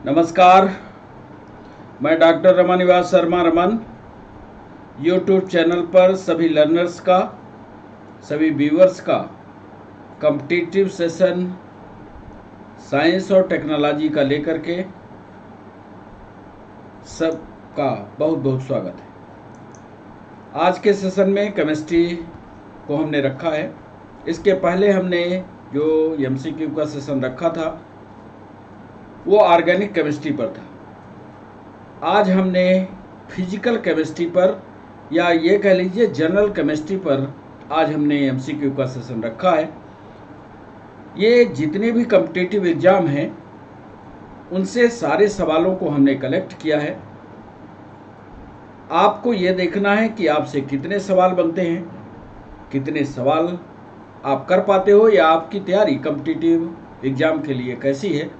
नमस्कार, मैं doctor Ramniwas Sharma Raman YouTube channel पर सभी लर्नर्स का, सभी व्यूअर्स का कॉम्पिटिटिव सेशन साइंस और टेक्नोलॉजी का लेकर के सबका बहुत बहुत स्वागत है। आज के सेशन में केमिस्ट्री को हमने रखा है। इसके पहले हमने जो एमसीक्यू का सेशन रखा था वो ऑर्गेनिक केमिस्ट्री पर था। आज हमने फिजिकल केमिस्ट्री पर या ये कह लीजिए जनरल केमिस्ट्री पर आज हमने एमसीक्यू का सेशन रखा है। ये जितने भी कॉम्पिटिटिव एग्जाम हैं उनसे सारे सवालों को हमने कलेक्ट किया है। आपको ये देखना है कि आपसे कितने सवाल बनते हैं, कितने सवाल आप कर पाते हो या आपकी तैयारी कॉम्पिटिटिव एग्जाम के लिए कैसी है।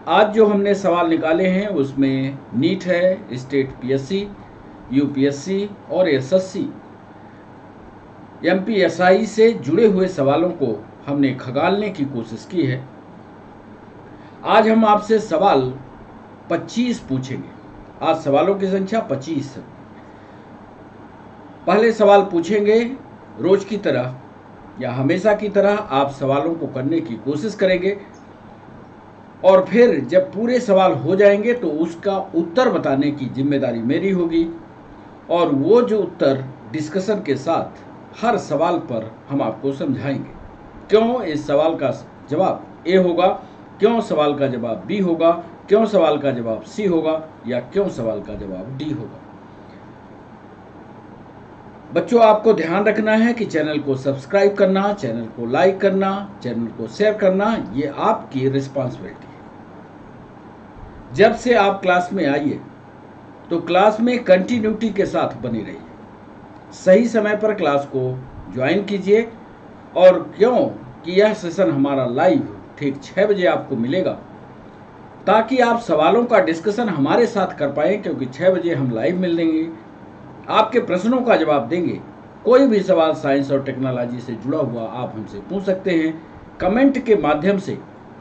आज जो हमने सवाल निकाले हैं उसमें नीट है, स्टेट पीएससी, यूपीएससी और एसएससी, एमपीएसआई से जुड़े हुए सवालों को हमने खंगालने की कोशिश की है। आज हम आपसे सवाल 25 पूछेंगे। आज सवालों की संख्या 25 है। पहले सवाल पूछेंगे, रोज की तरह या हमेशा की तरह आप सवालों को करने की कोशिश करेंगे और फिर जब पूरे सवाल हो जाएंगे तो उसका उत्तर बताने की जिम्मेदारी मेरी होगी और वो जो उत्तर डिस्कशन के साथ हर सवाल पर हम आपको समझाएंगे। क्यों इस सवाल का जवाब ए होगा, क्यों सवाल का जवाब बी होगा, क्यों सवाल का जवाब सी होगा या क्यों सवाल का जवाब डी होगा। बच्चों, आपको ध्यान रखना है कि चैनल को सब्सक्राइब करना, चैनल को लाइक करना, चैनल को शेयर करना ये आपकी रिस्पॉन्सिबिलिटी है। जब से आप क्लास में आइए तो क्लास में कंटिन्यूटी के साथ बनी रहिए। सही समय पर क्लास को ज्वाइन कीजिए और क्यों कि यह सेशन हमारा लाइव ठीक 6 बजे आपको मिलेगा ताकि आप सवालों का डिस्कशन हमारे साथ कर पाएँ, क्योंकि 6 बजे हम लाइव मिलेंगे, आपके प्रश्नों का जवाब देंगे। कोई भी सवाल साइंस और टेक्नोलॉजी से जुड़ा हुआ आप हमसे पूछ सकते हैं। कमेंट के माध्यम से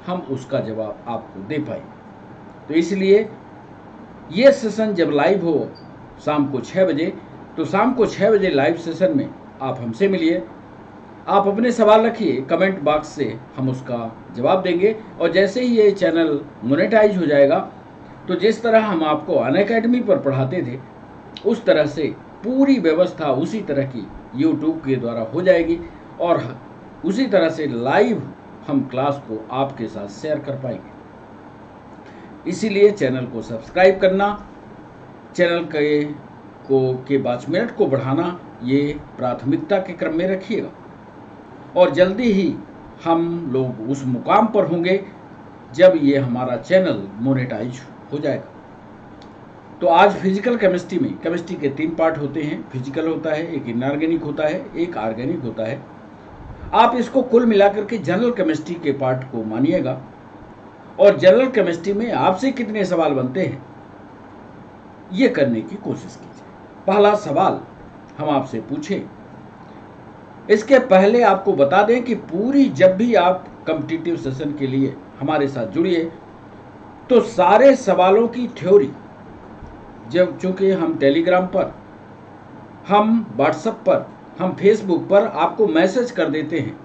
हम उसका जवाब आपको दे पाएँ। तो इसलिए ये सेशन जब लाइव हो शाम को 6 बजे, तो शाम को 6 बजे लाइव सेशन में आप हमसे मिलिए। आप अपने सवाल रखिए, कमेंट बॉक्स से हम उसका जवाब देंगे। और जैसे ही ये चैनल मोनेटाइज हो जाएगा तो जिस तरह हम आपको अनअकैडमी पर पढ़ाते थे उस तरह से पूरी व्यवस्था उसी तरह की यूट्यूब के द्वारा हो जाएगी और उसी तरह से लाइव हम क्लास को आपके साथ शेयर कर पाएंगे। इसीलिए चैनल को सब्सक्राइब करना, चैनल के वॉच मिनट को बढ़ाना ये प्राथमिकता के क्रम में रखिएगा और जल्दी ही हम लोग उस मुकाम पर होंगे जब ये हमारा चैनल मोनेटाइज हो जाएगा। तो आज फिजिकल केमिस्ट्री में केमिस्ट्री के 3 पार्ट होते हैं। फिजिकल होता है, एक इनऑर्गेनिक होता है, एक ऑर्गेनिक होता है। आप इसको कुल मिलाकर के जनरल केमिस्ट्री के पार्ट को मानिएगा और जनरल केमिस्ट्री में आपसे कितने सवाल बनते हैं ये करने की कोशिश कीजिए। पहला सवाल हम आपसे पूछें। इसके पहले आपको बता दें कि जब भी आप कॉम्पिटिटिव सेशन के लिए हमारे साथ जुड़िए तो सारे सवालों की थ्योरी, जब चूंकि हम टेलीग्राम पर, हम व्हाट्सएप पर, हम फेसबुक पर आपको मैसेज कर देते हैं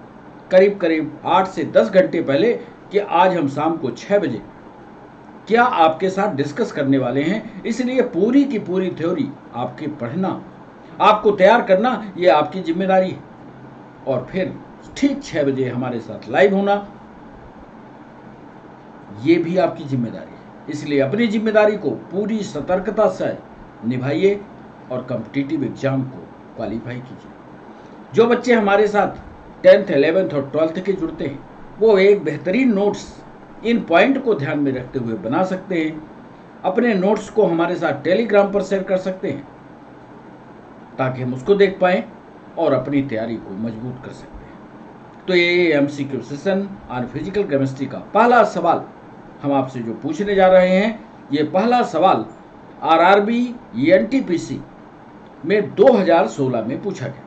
करीब करीब 8 से 10 घंटे पहले कि आज हम शाम को 6 बजे क्या आपके साथ डिस्कस करने वाले हैं। इसलिए पूरी की पूरी थ्योरी आपके पढ़ना, आपको तैयार करना ये आपकी जिम्मेदारी है और फिर ठीक 6 बजे हमारे साथ लाइव होना ये भी आपकी जिम्मेदारी है। इसलिए अपनी जिम्मेदारी को पूरी सतर्कता से निभाइए और कॉम्पिटिटिव एग्जाम को क्वालिफाई कीजिए। जो बच्चे हमारे साथ 10th, 11th और 12th के जुड़ते हैं वो एक बेहतरीन नोट्स इन पॉइंट को ध्यान में रखते हुए बना सकते हैं। अपने नोट्स को हमारे साथ टेलीग्राम पर शेयर कर सकते हैं ताकि हम उसको देख पाएं और अपनी तैयारी को मजबूत कर सकते हैं। तो ये MCQ session on physical chemistry का पहला सवाल हम आपसे जो पूछने जा रहे हैं, ये पहला सवाल आरआरबी एनटीपीसी में 2016 में पूछा गया।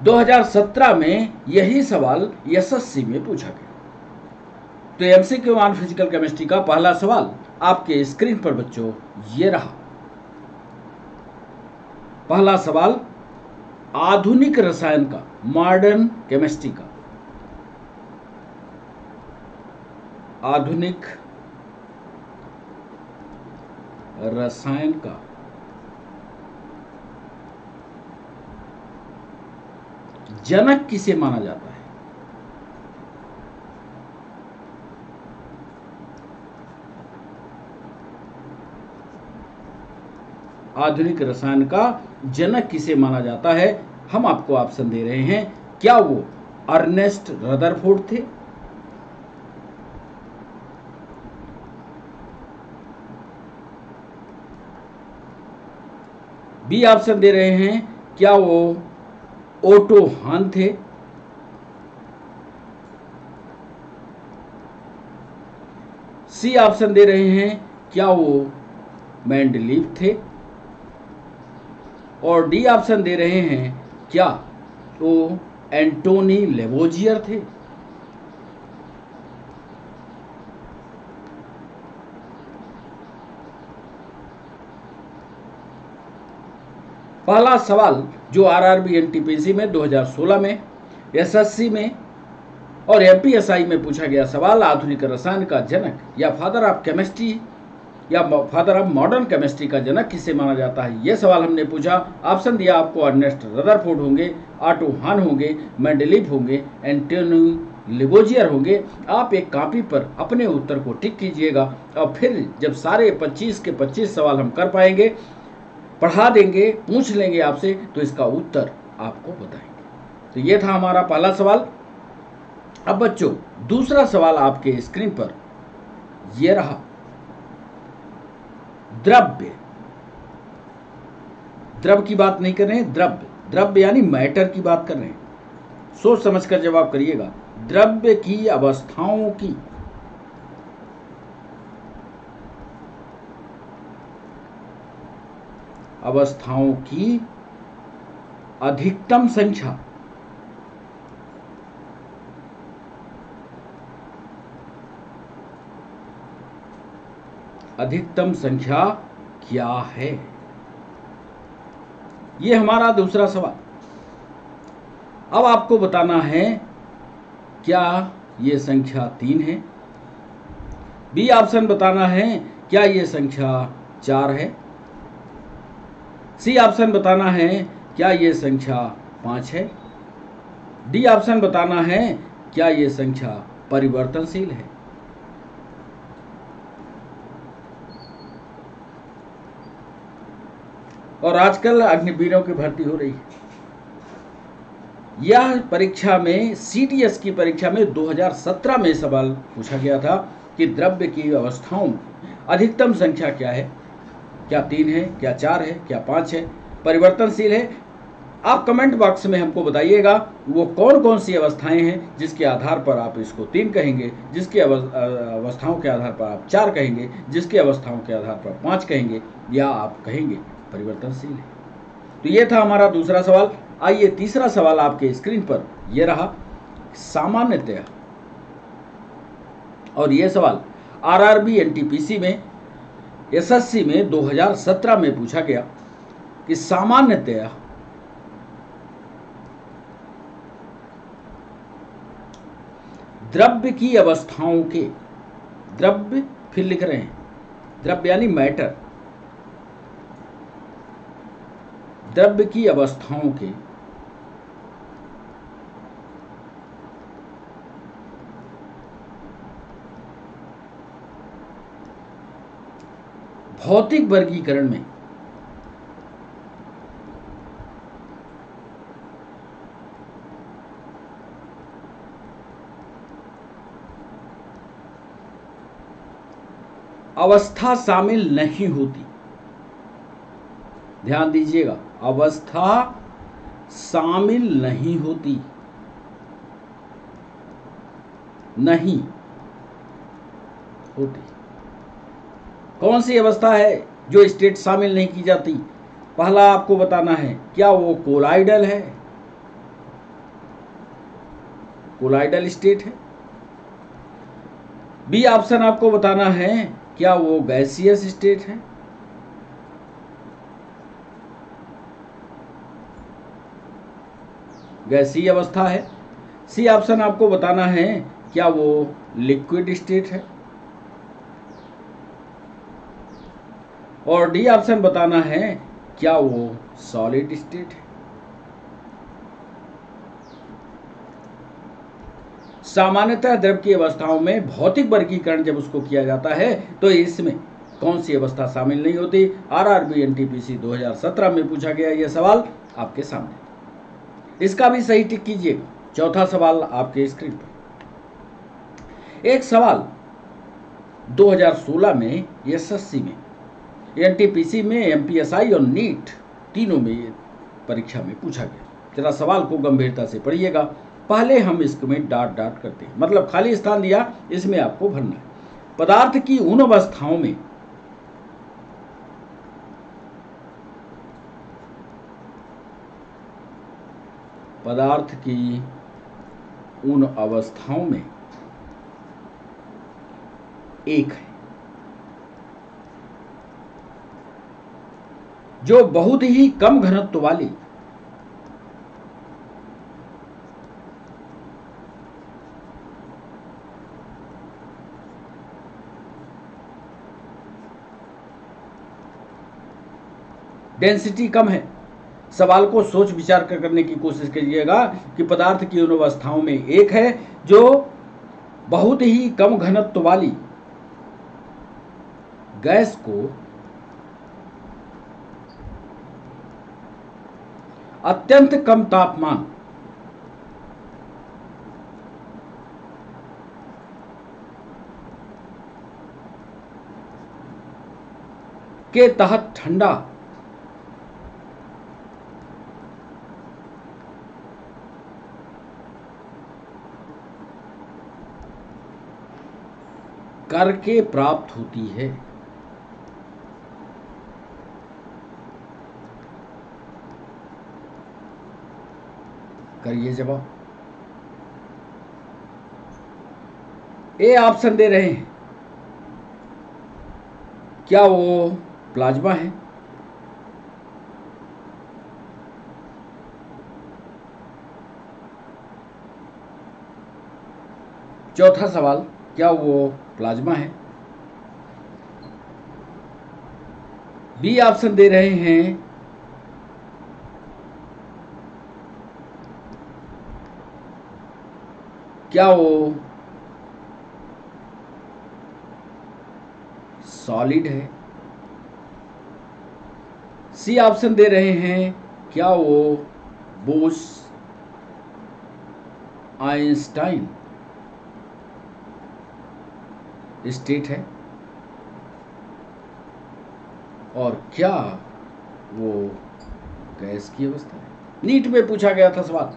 2017 में यही सवाल एसएससी में पूछा गया। तो एमसीक्यू ऑन फिजिकल केमिस्ट्री का पहला सवाल आपके स्क्रीन पर बच्चों ये रहा। पहला सवाल आधुनिक रसायन का, मॉडर्न केमिस्ट्री का, आधुनिक रसायन का जनक किसे माना जाता है? आधुनिक रसायन का जनक किसे माना जाता है? हम आपको ऑप्शन दे रहे हैं। क्या वो अर्नेस्ट रदरफोर्ड थे? बी ऑप्शन दे रहे हैं, क्या वो ओटो हान थे? सी ऑप्शन दे रहे हैं, क्या वो मेंडलीव थे? और डी ऑप्शन दे रहे हैं, क्या वो एंटोनी लेवोजियर थे? पहला सवाल जो आरआरबी एनटीपीसी में 2016 में, एसएससी में और एमपीएसआई में पूछा गया सवाल, आधुनिक रसायन का जनक या फादर ऑफ केमिस्ट्री या फादर ऑफ मॉडर्न केमिस्ट्री का जनक किसे माना जाता है, यह सवाल हमने पूछा। ऑप्शन दिया आपको, अर्नेस्ट रदरफोर्ड होंगे, ऑटो हान होंगे, मेंडलीव होंगे, एंटोनी लेवोजियर होंगे। आप एक कॉपी पर अपने उत्तर को टिक कीजिएगा और फिर जब सारे 25 के 25 सवाल हम कर पाएंगे, पढ़ा देंगे, पूछ लेंगे आपसे, तो इसका उत्तर आपको बताएंगे। तो ये था हमारा पहला सवाल। अब बच्चों दूसरा सवाल आपके स्क्रीन पर ये रहा। द्रव्य, द्रव की बात नहीं कर रहे हैं, द्रव्य, द्रव्य यानी मैटर की बात कर रहे हैं। सोच समझकर जवाब करिएगा। द्रव्य की अवस्थाओं की अधिकतम संख्या क्या है? ये हमारा दूसरा सवाल। अब आपको बताना है, क्या ये संख्या 3 है? बी ऑप्शन बताना है, क्या ये संख्या 4 है? सी ऑप्शन बताना है, क्या ये संख्या 5 है? डी ऑप्शन बताना है, क्या ये संख्या परिवर्तनशील है? और आजकल अग्निवीरों की भर्ती हो रही है। यह परीक्षा में, सीटीएस की परीक्षा में 2017 में सवाल पूछा गया था कि द्रव्य की अवस्थाओं अधिकतम संख्या क्या है? क्या 3 है, क्या 4 है, क्या 5 है, परिवर्तनशील है? आप कमेंट बॉक्स में हमको बताइएगा वो कौन कौन सी अवस्थाएं हैं जिसके आधार पर आप इसको 3 कहेंगे, जिसके अवस्थाओं के आधार पर आप 4 कहेंगे, जिसके अवस्थाओं के आधार पर 5 कहेंगे, या आप कहेंगे परिवर्तनशील है। तो ये था हमारा दूसरा सवाल। आइए तीसरा सवाल आपके स्क्रीन पर यह रहा, सामान्यतया, और यह सवाल आरआरबी एनटीपीसी में, एसएससी में 2017 में पूछा गया कि सामान्यतया द्रव्य की अवस्थाओं के, द्रव्य फिर लिख रहे हैं, द्रव्य यानी मैटर, द्रव्य की अवस्थाओं के भौतिक वर्गीकरण में अवस्था शामिल नहीं होती। ध्यान दीजिएगा, अवस्था शामिल नहीं होती, नहीं होती। कौन सी अवस्था है जो स्टेट शामिल नहीं की जाती? पहला आपको बताना है, क्या वो कोलाइडल है? कोलाइडल स्टेट है। बी ऑप्शन आपको बताना है क्या वो गैसियस स्टेट है। गैसीय अवस्था है। सी ऑप्शन आपको बताना है क्या वो लिक्विड स्टेट है। और डी ऑप्शन बताना है क्या वो सॉलिड स्टेट है। सामान्यतः द्रव की अवस्थाओं में भौतिक वर्गीकरण जब उसको किया जाता है तो इसमें कौन सी अवस्था शामिल नहीं होती। आरआरबी एनटीपीसी 2017 में पूछा गया यह सवाल आपके सामने। इसका भी सही टिक कीजिएगा। चौथा सवाल आपके स्क्रीन पर। एक सवाल 2016 में एसएससी में, एनटीपीसी में, एमपीएसआई और नीट तीनों में परीक्षा में पूछा गया। जरा सवाल को गंभीरता से पढ़िएगा। पहले हम इसमें डॉट डॉट करते हैं, मतलब खाली स्थान दिया, इसमें आपको भरना है। पदार्थ की उन अवस्थाओं में एक है जो बहुत ही कम घनत्व वाली डेंसिटी कम है। सवाल को सोच विचार कर करने की कोशिश कीजिएगा कि पदार्थ की उन अवस्थाओं में एक है जो बहुत ही कम घनत्व वाली गैस को अत्यंत कम तापमान के तहत ठंडा करके प्राप्त होती है। करिए जवाब। ए ऑप्शन दे रहे हैं क्या वो प्लाज्मा है। चौथा सवाल, क्या वो प्लाज्मा है। बी ऑप्शन दे रहे हैं क्या वो सॉलिड है। सी ऑप्शन दे रहे हैं क्या वो बोस आइंस्टाइन स्टेट है। और क्या वो गैस की अवस्था है। नीट में पूछा गया था सवाल।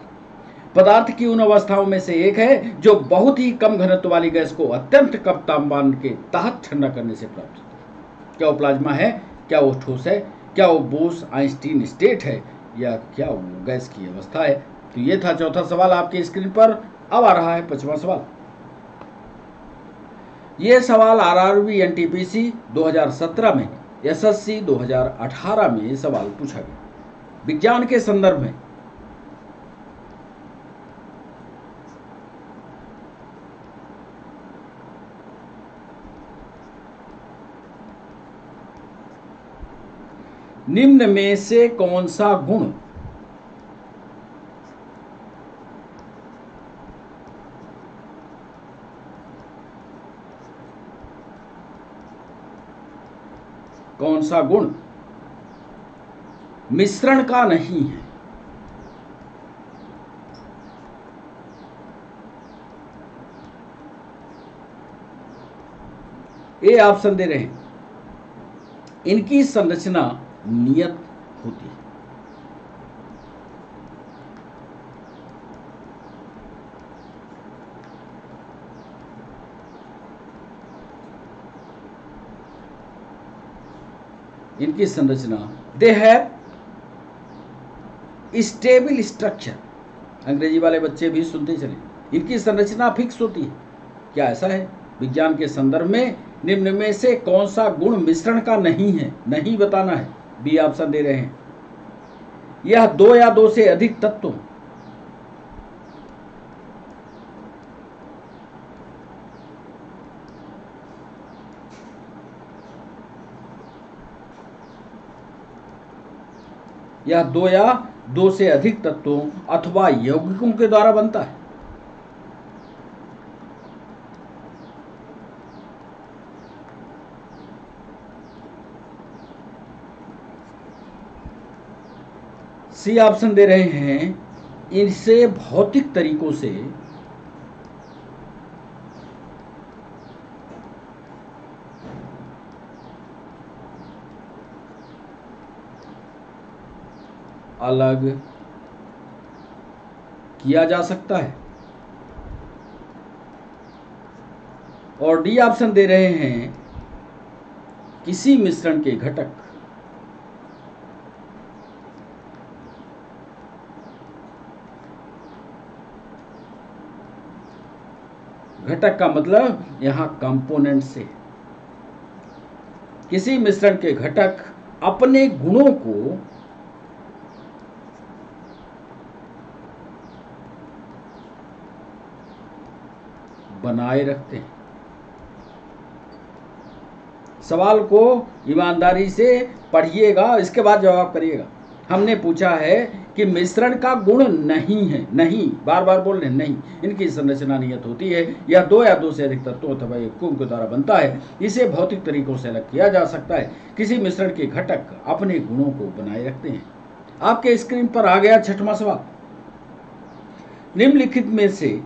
पदार्थ की उन अवस्थाओं में से एक है जो बहुत ही कम घनत्व वाली गैस को अत्यंत कम तापमान के तहत ठंडा करने से प्राप्त होता है। क्या वो प्लाज्मा है, क्या वो ठोस है, क्या वो बोस आइंस्टीन स्टेट है, या क्या वो गैस की अवस्था है। तो ये था चौथा सवाल आपके स्क्रीन पर। अब आ रहा है पांचवा सवाल। ये सवाल आरआरबी एनटीपीसी 2017 में, एसएससी 2018 में ये सवाल पूछा गया विज्ञान के संदर्भ में। निम्न में से कौन सा गुण मिश्रण का नहीं है। ए ऑप्शन दे रहे हैं इनकी संरचना नियत होती है। इनकी संरचना, दे हैव स्टेबल स्ट्रक्चर। अंग्रेजी वाले बच्चे भी सुनते चले। इनकी संरचना फिक्स होती है। क्या ऐसा है? विज्ञान के संदर्भ में निम्न में से कौन सा गुण मिश्रण का नहीं है? नहीं बताना है। बी ऑप्शन दे रहे हैं। यह दो या दो से अधिक तत्वों, यह दो या दो से अधिक तत्वों अथवा यौगिकों के द्वारा बनता है। सी ऑप्शन दे रहे हैं, इनसे भौतिक तरीकों से अलग किया जा सकता है। और डी ऑप्शन दे रहे हैं, किसी मिश्रण के घटक का मतलब यहां कंपोनेंट से, किसी मिश्रण के घटक अपने गुणों को बनाए रखते हैं। सवाल को ईमानदारी से पढ़िएगा, इसके बाद जवाब करिएगा। हमने पूछा है कि मिश्रण का गुण नहीं है, नहीं, बार बार बोल रहे हैं, नहीं, इनकी संरचना नियत होती है, यह दो या दो से अधिक तत्वों अथवा यौगिकों के द्वारा बनता है, इसे भौतिक तरीकों से अलग किया जा सकता है, किसी मिश्रण के घटक अपने गुणों को बनाए रखते हैं। आपके स्क्रीन पर आ गया छठवां सवाल। निम्नलिखित में से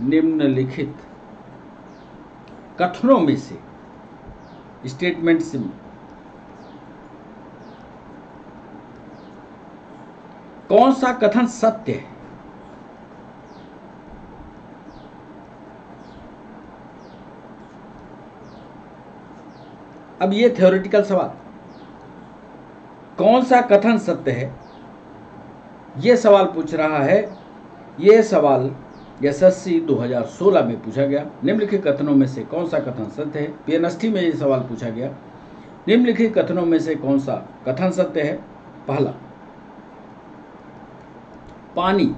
निम्नलिखित कथनों में से, स्टेटमेंट से कौन सा कथन सत्य है? अब ये थ्योरेटिकल सवाल, कौन सा कथन सत्य है, ये सवाल पूछ रहा है। ये सवाल एसएससी 2016 में पूछा गया। निम्नलिखित कथनों में से कौन सा कथन सत्य है? पीएनएसटी में ये सवाल पूछा गया। निम्नलिखित कथनों में से कौन सा कथन सत्य है? पहला, पानी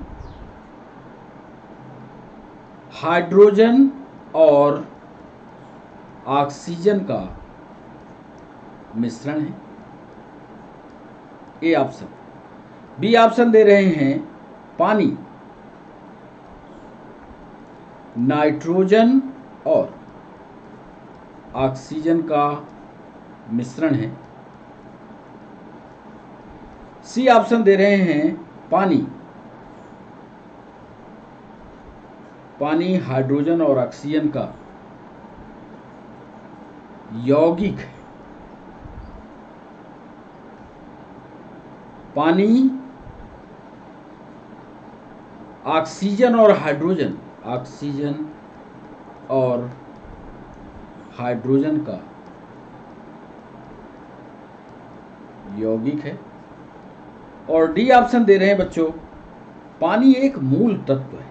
हाइड्रोजन और ऑक्सीजन का मिश्रण है। A option. बी ऑप्शन दे रहे हैं, पानी नाइट्रोजन और ऑक्सीजन का मिश्रण है। सी ऑप्शन दे रहे हैं, पानी हाइड्रोजन और ऑक्सीजन का यौगिक है। पानी ऑक्सीजन और हाइड्रोजन का यौगिक है। और डी ऑप्शन दे रहे हैं बच्चों, पानी एक मूल तत्व है।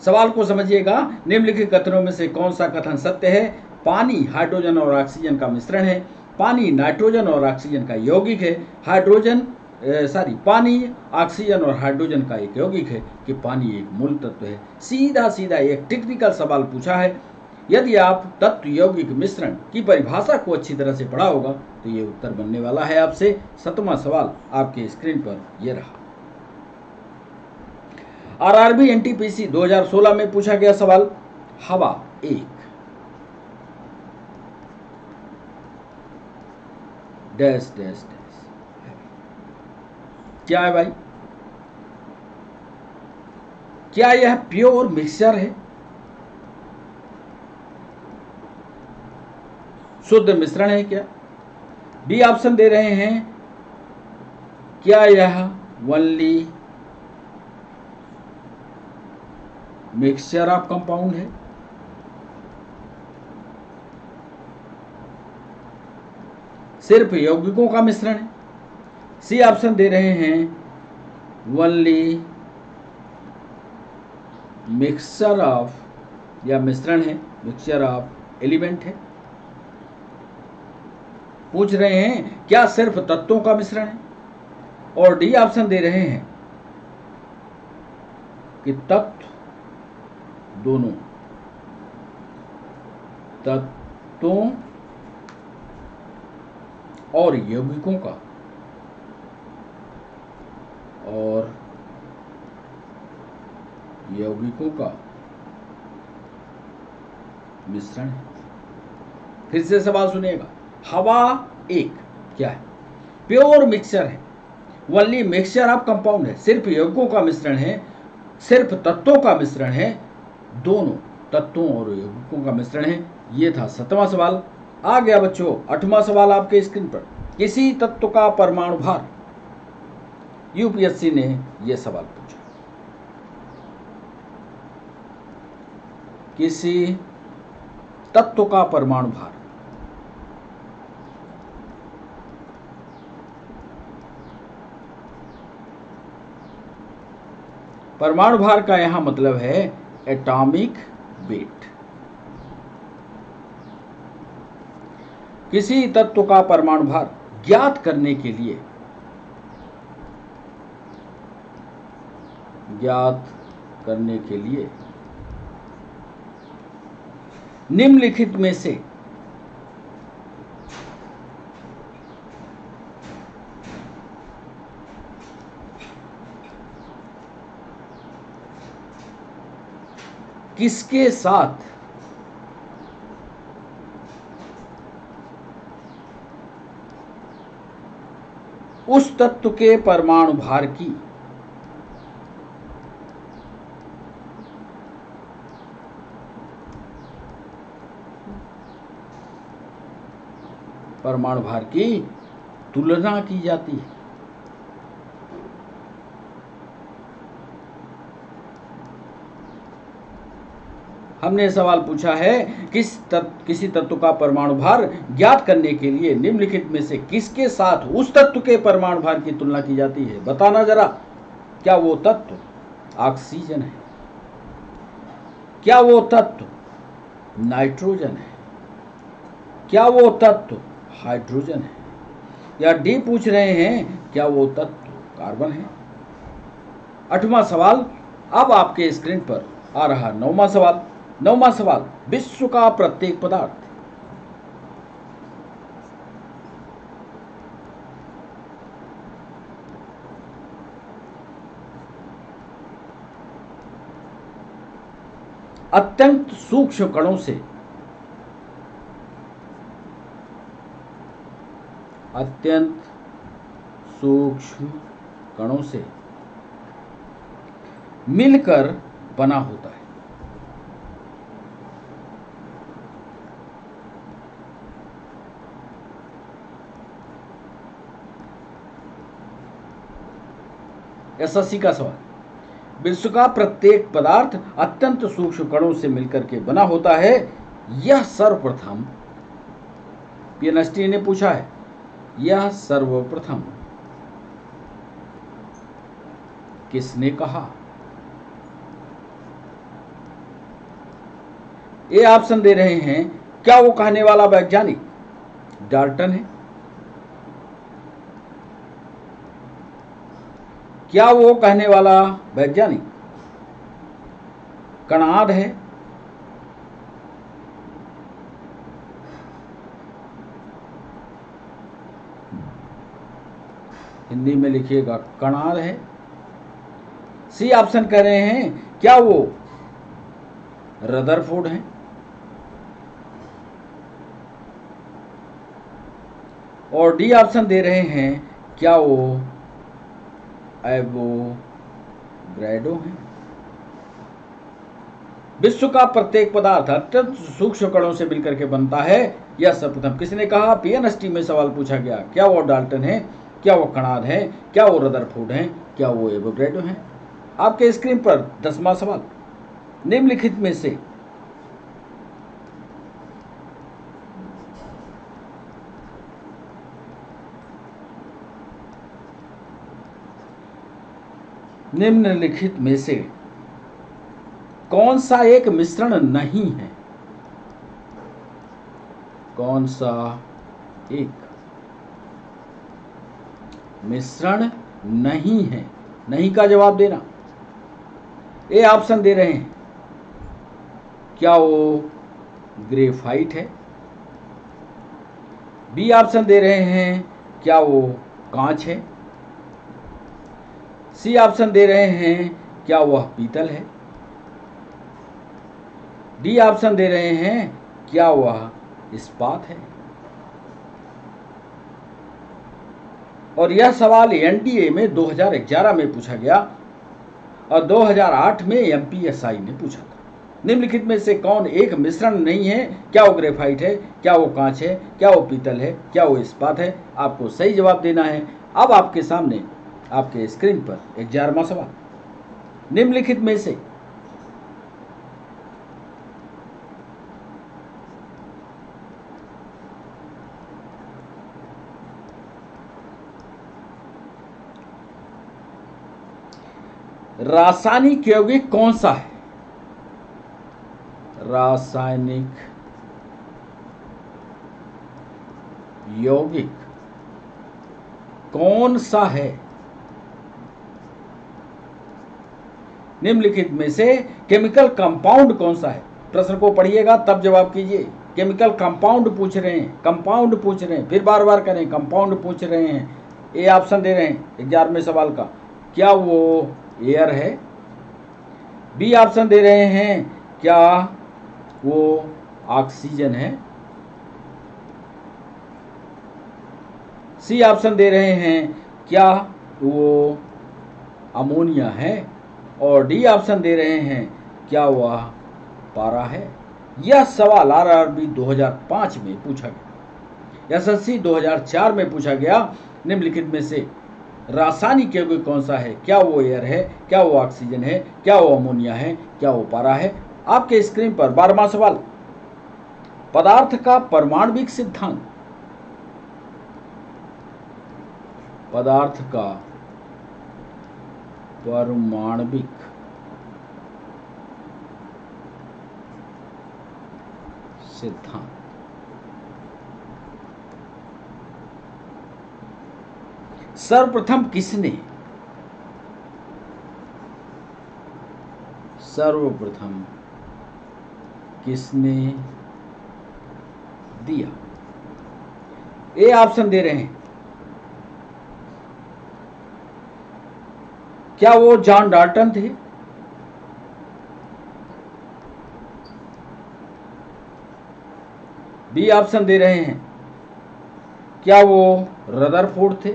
सवाल को समझिएगा। निम्नलिखित कथनों में से कौन सा कथन सत्य है? पानी हाइड्रोजन और ऑक्सीजन का मिश्रण है, पानी नाइट्रोजन और ऑक्सीजन का यौगिक है, पानी ऑक्सीजन और हाइड्रोजन का एक यौगिक है, कि पानी एक मूल तत्व है। सीधा सीधा एक टेक्निकल सवाल पूछा है। यदि आप तत्व यौगिक मिश्रण की परिभाषा को अच्छी तरह से पढ़ा होगा तो ये उत्तर बनने वाला है आपसे। 7वां सवाल आपके स्क्रीन पर यह रहा। आरआरबी एनटीपीसी 2016 में पूछा गया सवाल, हवा एक डैश डैश डैश क्या है भाई? क्या यह प्योर मिक्सचर है, शुद्ध मिश्रण है क्या? बी ऑप्शन दे रहे हैं, क्या यह ओनली मिक्सचर ऑफ कंपाउंड है? सिर्फ यौगिकों का मिश्रण है। सी ऑप्शन दे रहे हैं ओनली मिक्सचर ऑफ, या मिश्रण है, मिक्सचर ऑफ एलिमेंट है। पूछ रहे हैं क्या सिर्फ तत्वों का मिश्रण है। और डी ऑप्शन दे रहे हैं कि तत्व दोनों, तत्वों और यौगिकों का, और यौगिकों का मिश्रण है। फिर से सवाल सुनिएगा। हवा एक क्या है? प्योर मिक्सचर है, ओनली मिक्सचर ऑफ कंपाउंड है, सिर्फ यौगिकों का मिश्रण है, सिर्फ तत्वों का मिश्रण है, दोनों तत्वों और यौगिकों का मिश्रण है। ये था 7वां सवाल। आ गया बच्चों 8वां सवाल आपके स्क्रीन पर। किसी तत्व का परमाणु भार, यूपीएससी ने यह सवाल पूछा। किसी तत्व का परमाणु भार, परमाणु भार का यहां मतलब है एटॉमिक वेट। किसी तत्व का परमाणु भार ज्ञात करने के लिए, निम्नलिखित में से किसके साथ उस तत्व के परमाणु भार की तुलना की जाती है। हमने सवाल पूछा है किसी तत्व का परमाणु भार ज्ञात करने के लिए निम्नलिखित में से किसके साथ उस तत्व के परमाणु भार की तुलना की जाती है। बताना जरा, क्या वो तत्व ऑक्सीजन है? क्या वो तत्व नाइट्रोजन है? क्या वो तत्व हाइड्रोजन है? या डी पूछ रहे हैं क्या वो तत्व कार्बन है? 8वां सवाल अब आपके स्क्रीन पर आ रहा 9वां सवाल। 9वां सवाल, विश्व का प्रत्येक पदार्थ अत्यंत सूक्ष्म कणों से मिलकर बना होता है। एसएससी का सवाल, विश्व का प्रत्येक पदार्थ अत्यंत सूक्ष्म कणों से मिलकर के बना होता है। यह सर्वप्रथम पीएनएसटी ने पूछा है, यह सर्वप्रथम किसने कहा? ये ऑप्शन दे रहे हैं, क्या वो कहने वाला वैज्ञानिक डाल्टन है? क्या वो कहने वाला वैज्ञानिक कणाद है? हिंदी में लिखिएगा, कणाद है। सी ऑप्शन कह रहे हैं, क्या वो रदरफोर्ड हैं? और डी ऑप्शन दे रहे हैं, क्या वो एवोगैड्रो हैं? विश्व का प्रत्येक पदार्थ अत्यंत सूक्ष्म कणों से मिलकर के बनता है, यह सर्वप्रथम किसने कहा? पीएनएसटी में सवाल पूछा गया। क्या वो डाल्टन है? क्या वो कणाद है? क्या वो रदरफोर्ड हैं? क्या वो एवोगैड्रो हैं? आपके स्क्रीन पर 10वां सवाल, निम्नलिखित में से निम्नलिखित में से कौन सा एक मिश्रण नहीं है? कौन सा एक मिश्रण नहीं है? नहीं का जवाब देना। ए ऑप्शन दे रहे हैं, क्या वो ग्रेफाइट है? बी ऑप्शन दे रहे हैं, क्या वो कांच है? सी ऑप्शन दे रहे हैं, क्या वह पीतल है? डी ऑप्शन दे रहे हैं, क्या वह इस्पात है? और यह सवाल एनडीए में 2011 में पूछा गया और 2008 में एमपीएसआई ने पूछा था। निम्नलिखित में से कौन एक मिश्रण नहीं है? क्या वो ग्रेफाइट है, क्या वो कांच है, क्या वो पीतल है, क्या वो इस्पात है? आपको सही जवाब देना है। अब आपके सामने आपके स्क्रीन पर 11वां सवाल, निम्नलिखित में से रासायनिक यौगिक कौन सा है? रासायनिक यौगिक कौन सा है? निम्नलिखित में से केमिकल कंपाउंड कौन सा है? प्रश्न को पढ़िएगा तब जवाब कीजिए। केमिकल कंपाउंड पूछ रहे हैं, कंपाउंड पूछ रहे हैं, फिर बार बार करें, कंपाउंड पूछ रहे हैं। ए ऑप्शन दे रहे हैं 11वें सवाल का, क्या वो एयर है? बी ऑप्शन दे रहे हैं, क्या वो ऑक्सीजन है? सी ऑप्शन दे रहे हैं, क्या वो अमोनिया है? और डी ऑप्शन दे रहे हैं, क्या वह पारा है? यह सवाल आरआरबी 2005 में पूछा गया, एसएससी 2004 में पूछा गया। निम्नलिखित में से रासायनिक यौगिक कौन सा है? क्या वो एयर है, क्या वो ऑक्सीजन है, क्या वो अमोनिया है, क्या वो पारा है? आपके स्क्रीन पर 12वां सवाल, पदार्थ का परमाणविक सिद्धांत। पदार्थ का परमाणविक सिद्धांत। सर्वप्रथम किसने दिया? ए ऑप्शन दे रहे हैं, क्या वो जॉन डाल्टन थे? बी ऑप्शन दे रहे हैं, क्या वो रदरफोर्ड थे?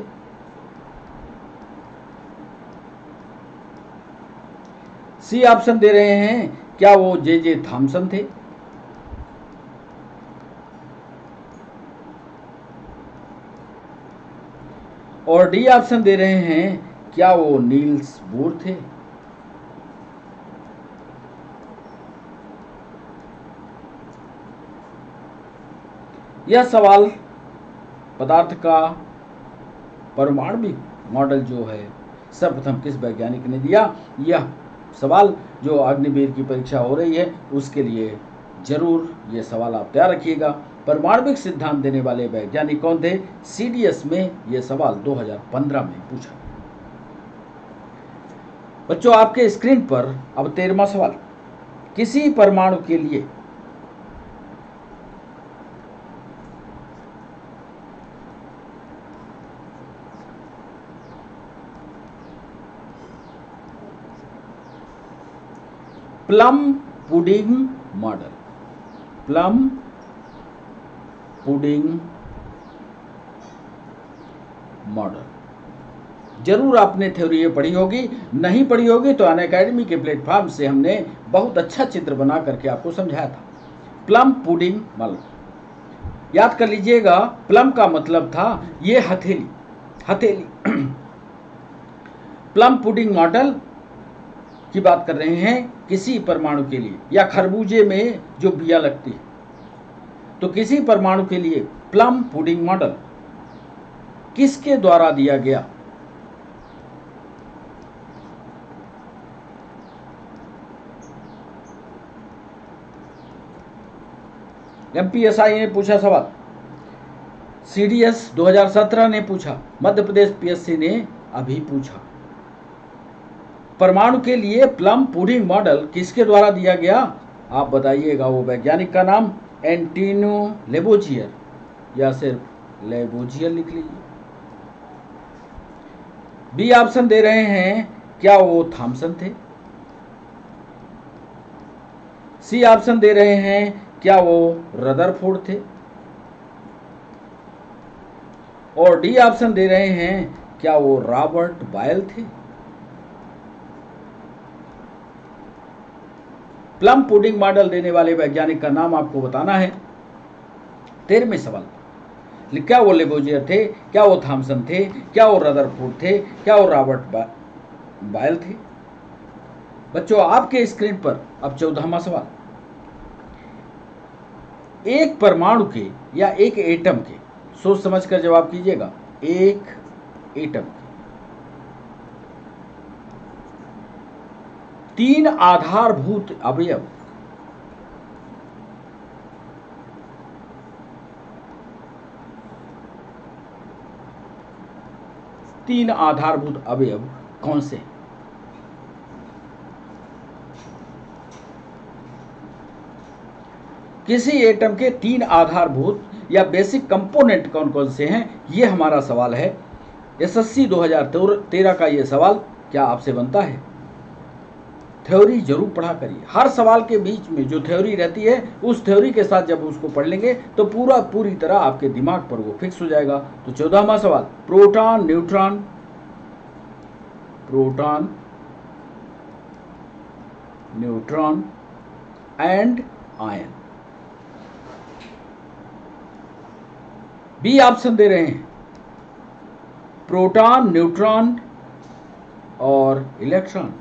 सी ऑप्शन दे रहे हैं, क्या वो जे थॉमसन थे? और डी ऑप्शन दे रहे हैं, क्या वो नील्स बोर थे? यह सवाल पदार्थ का परमाणविक मॉडल जो है सर्वप्रथम किस वैज्ञानिक ने दिया, यह सवाल जो अग्निवीर की परीक्षा हो रही है उसके लिए जरूर ये सवाल आप तैयार रखिएगा। परमाणविक सिद्धांत देने वाले वैज्ञानिक कौन थे? सीडीएस में यह सवाल 2015 में पूछा। बच्चों आपके स्क्रीन पर अब 13वां सवाल, किसी परमाणु के लिए plum pudding model, plum pudding model जरूर आपने थ्योरी ये पढ़ी होगी, नहीं पढ़ी होगी तो अनअकैडमी के प्लेटफॉर्म से हमने बहुत अच्छा चित्र बना करके आपको समझाया था। प्लम पुडिंग मॉडल याद कर लीजिएगा, प्लम का मतलब था ये हथेली। प्लम पुडिंग मॉडल की बात कर रहे हैं किसी परमाणु के लिए, या खरबूजे में जो बिया लगती है, तो किसी परमाणु के लिए प्लम पुडिंग मॉडल किसके द्वारा दिया गया? MPSI ने पूछा सवाल, CDS 2017 ने पूछा, मध्य प्रदेश PSC ने अभी पूछा। परमाणु के लिए प्लम पुडिंग मॉडल किसके द्वारा दिया गया? आप बताइएगा वो वैज्ञानिक का नाम। एंटोनियो लेबोजियर या सिर्फ लेबोजियर लिख लीजिए। बी ऑप्शन दे रहे हैं, क्या वो थॉमसन थे? सी ऑप्शन दे रहे हैं, क्या वो रदरफोर्ड थे? और डी ऑप्शन दे रहे हैं, क्या वो रॉबर्ट बायल थे? प्लम पुडिंग मॉडल देने वाले वैज्ञानिक का नाम आपको बताना है। 13वें सवाल, क्या वो लेबोजियर थे, क्या वो थॉमसन थे, क्या वो रदरफोर्ड थे, क्या वो रॉबर्ट बायल थे? बच्चों आपके स्क्रीन पर अब 14वां सवाल, एक परमाणु के या एक एटम के, सोच समझकर जवाब कीजिएगा, एक एटम के 3 आधारभूत अवयव कौन से? किसी एटम के 3 आधारभूत या बेसिक कंपोनेंट कौन कौन से हैं, ये हमारा सवाल है। SSC 2013 का ये सवाल क्या आपसे बनता है? थ्योरी जरूर पढ़ा करिए। हर सवाल के बीच में जो थ्योरी रहती है, उस थ्योरी के साथ जब उसको पढ़ लेंगे तो पूरी तरह आपके दिमाग पर वो फिक्स हो जाएगा। तो 14वां सवाल, proton, neutron and ion. B option दे रहे हैं, प्रोटॉन, न्यूट्रॉन और इलेक्ट्रॉन।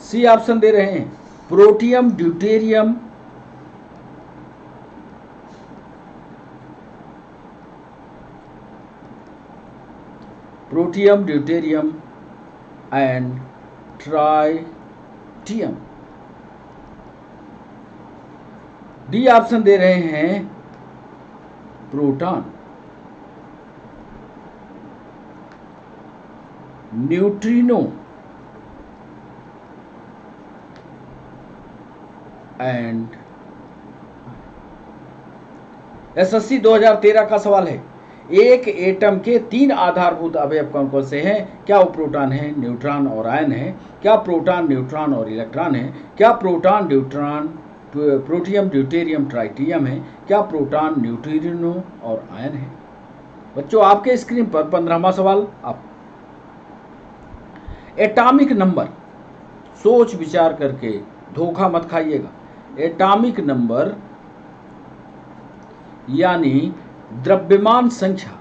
सी ऑप्शन दे रहे हैं, protium, deuterium and tritium. D option दे रहे हैं, प्रोटॉन, न्यूट्रिनो एंड। SSC 2013 का सवाल है, एक एटम के 3 आधारभूत अवयव कौन कौन से हैं? क्या वो प्रोटॉन है, न्यूट्रॉन और आयन है? क्या प्रोटॉन, न्यूट्रॉन और इलेक्ट्रॉन है? क्या प्रोटॉन, प्रोटियम, ड्यूटेरियम, ट्राइटियम है? क्या प्रोटॉन, न्यूट्रिनो और आयन है? बच्चों आपके स्क्रीन पर 15वां सवाल, आप एटॉमिक नंबर, सोच विचार करके धोखा मत खाइएगा। एटॉमिक नंबर यानी द्रव्यमान संख्या,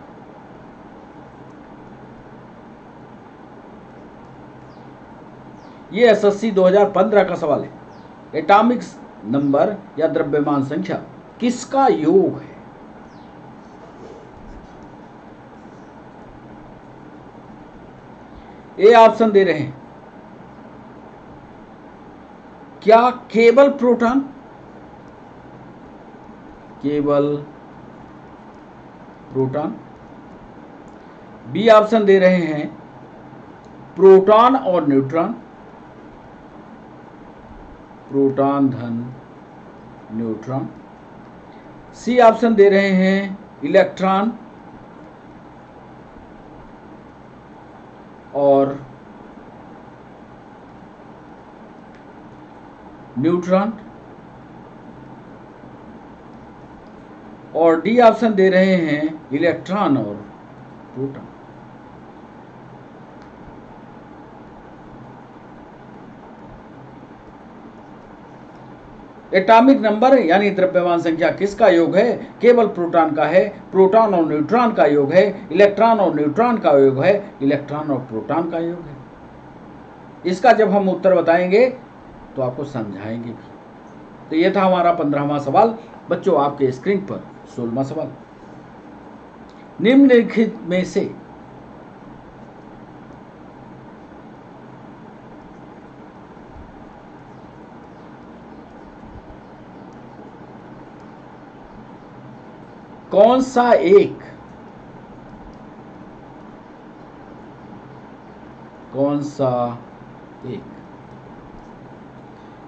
ये SSC 2015 का सवाल है। एटॉमिक नंबर या द्रव्यमान संख्या किसका योग है? ए ऑप्शन दे रहे हैं, क्या केवल प्रोटॉन, बी ऑप्शन दे रहे हैं, प्रोटॉन और न्यूट्रॉन, प्रोटॉन धन न्यूट्रॉन। सी ऑप्शन दे रहे हैं, इलेक्ट्रॉन और न्यूट्रॉन। और डी ऑप्शन दे रहे हैं, इलेक्ट्रॉन और प्रोटॉन। एटॉमिक नंबर यानी द्रव्यमान संख्या किसका योग है? केवल प्रोटॉन का है। प्रोटॉन और न्यूट्रॉन का योग है। इलेक्ट्रॉन और न्यूट्रॉन का योग है। इलेक्ट्रॉन और प्रोटॉन का योग है। इसका जब हम उत्तर बताएंगे तो आपको समझाएंगे भी। तो ये था हमारा 15वां सवाल। बच्चों आपके स्क्रीन पर 16वां सवाल, निम्नलिखित में से कौन सा एक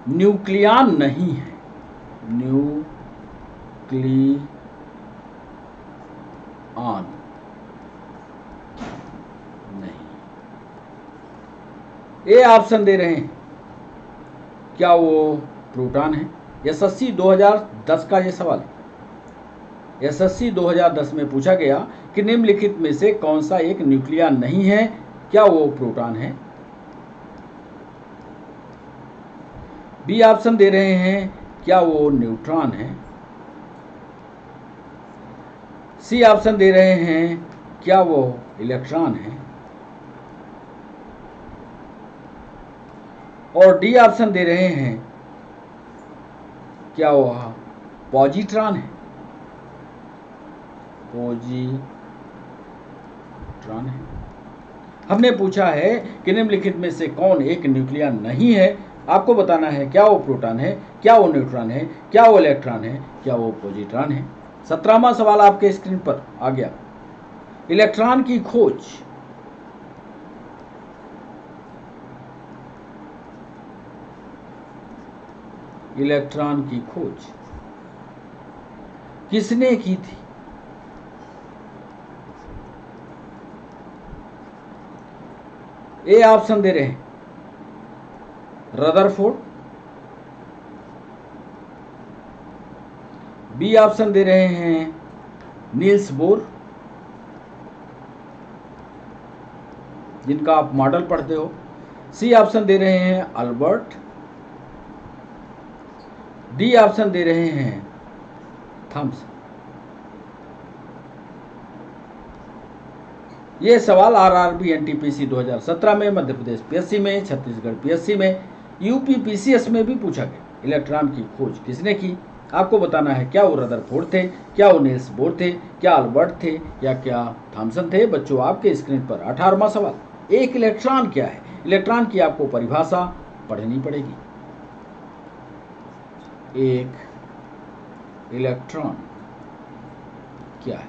न्यूक्लियन नहीं है, न्यूक्लियन नहीं। ए ऑप्शन दे रहे हैं, क्या वो प्रोटॉन है? एसएससी 2010 का ये सवाल है। एसएससी 2010 में पूछा गया कि निम्नलिखित में से कौन सा एक न्यूक्लियन नहीं है, क्या वो प्रोटॉन है? बी ऑप्शन दे रहे हैं, क्या वो न्यूट्रॉन है? सी ऑप्शन दे रहे हैं, क्या वो इलेक्ट्रॉन है? और डी ऑप्शन दे रहे हैं, क्या वो पॉजिट्रॉन है? पॉजिट्रॉन है। हमने पूछा है कि निम्नलिखित में से कौन एक न्यूक्लियन नहीं है। आपको बताना है क्या वो प्रोटॉन है, क्या वो न्यूट्रॉन है, क्या वो इलेक्ट्रॉन है, क्या वो पॉजिट्रॉन है। 17वां सवाल आपके स्क्रीन पर आ गया। इलेक्ट्रॉन की खोज किसने की थी? ए ऑप्शन दे रहे हैं, रदरफोर्ड। बी ऑप्शन दे रहे हैं, नील्स बोर, जिनका आप मॉडल पढ़ते हो। सी ऑप्शन दे रहे हैं, अल्बर्ट। डी ऑप्शन दे रहे हैं, थॉमसन। ये सवाल आरआरबी एनटीपीसी 2017 में, मध्य प्रदेश पीएससी में, छत्तीसगढ़ पीएससी में, यूपी पीसीएस में भी पूछा गया। इलेक्ट्रॉन की खोज किसने की? आपको बताना है, क्या वो रदरफोर्ड थे, क्या वो नील्स बोर थे, क्या अल्बर्ट थे, या क्या थॉमसन थे। बच्चों आपके स्क्रीन पर 18वां सवाल, एक इलेक्ट्रॉन क्या है? इलेक्ट्रॉन की आपको परिभाषा पढ़नी पड़ेगी। एक इलेक्ट्रॉन क्या है?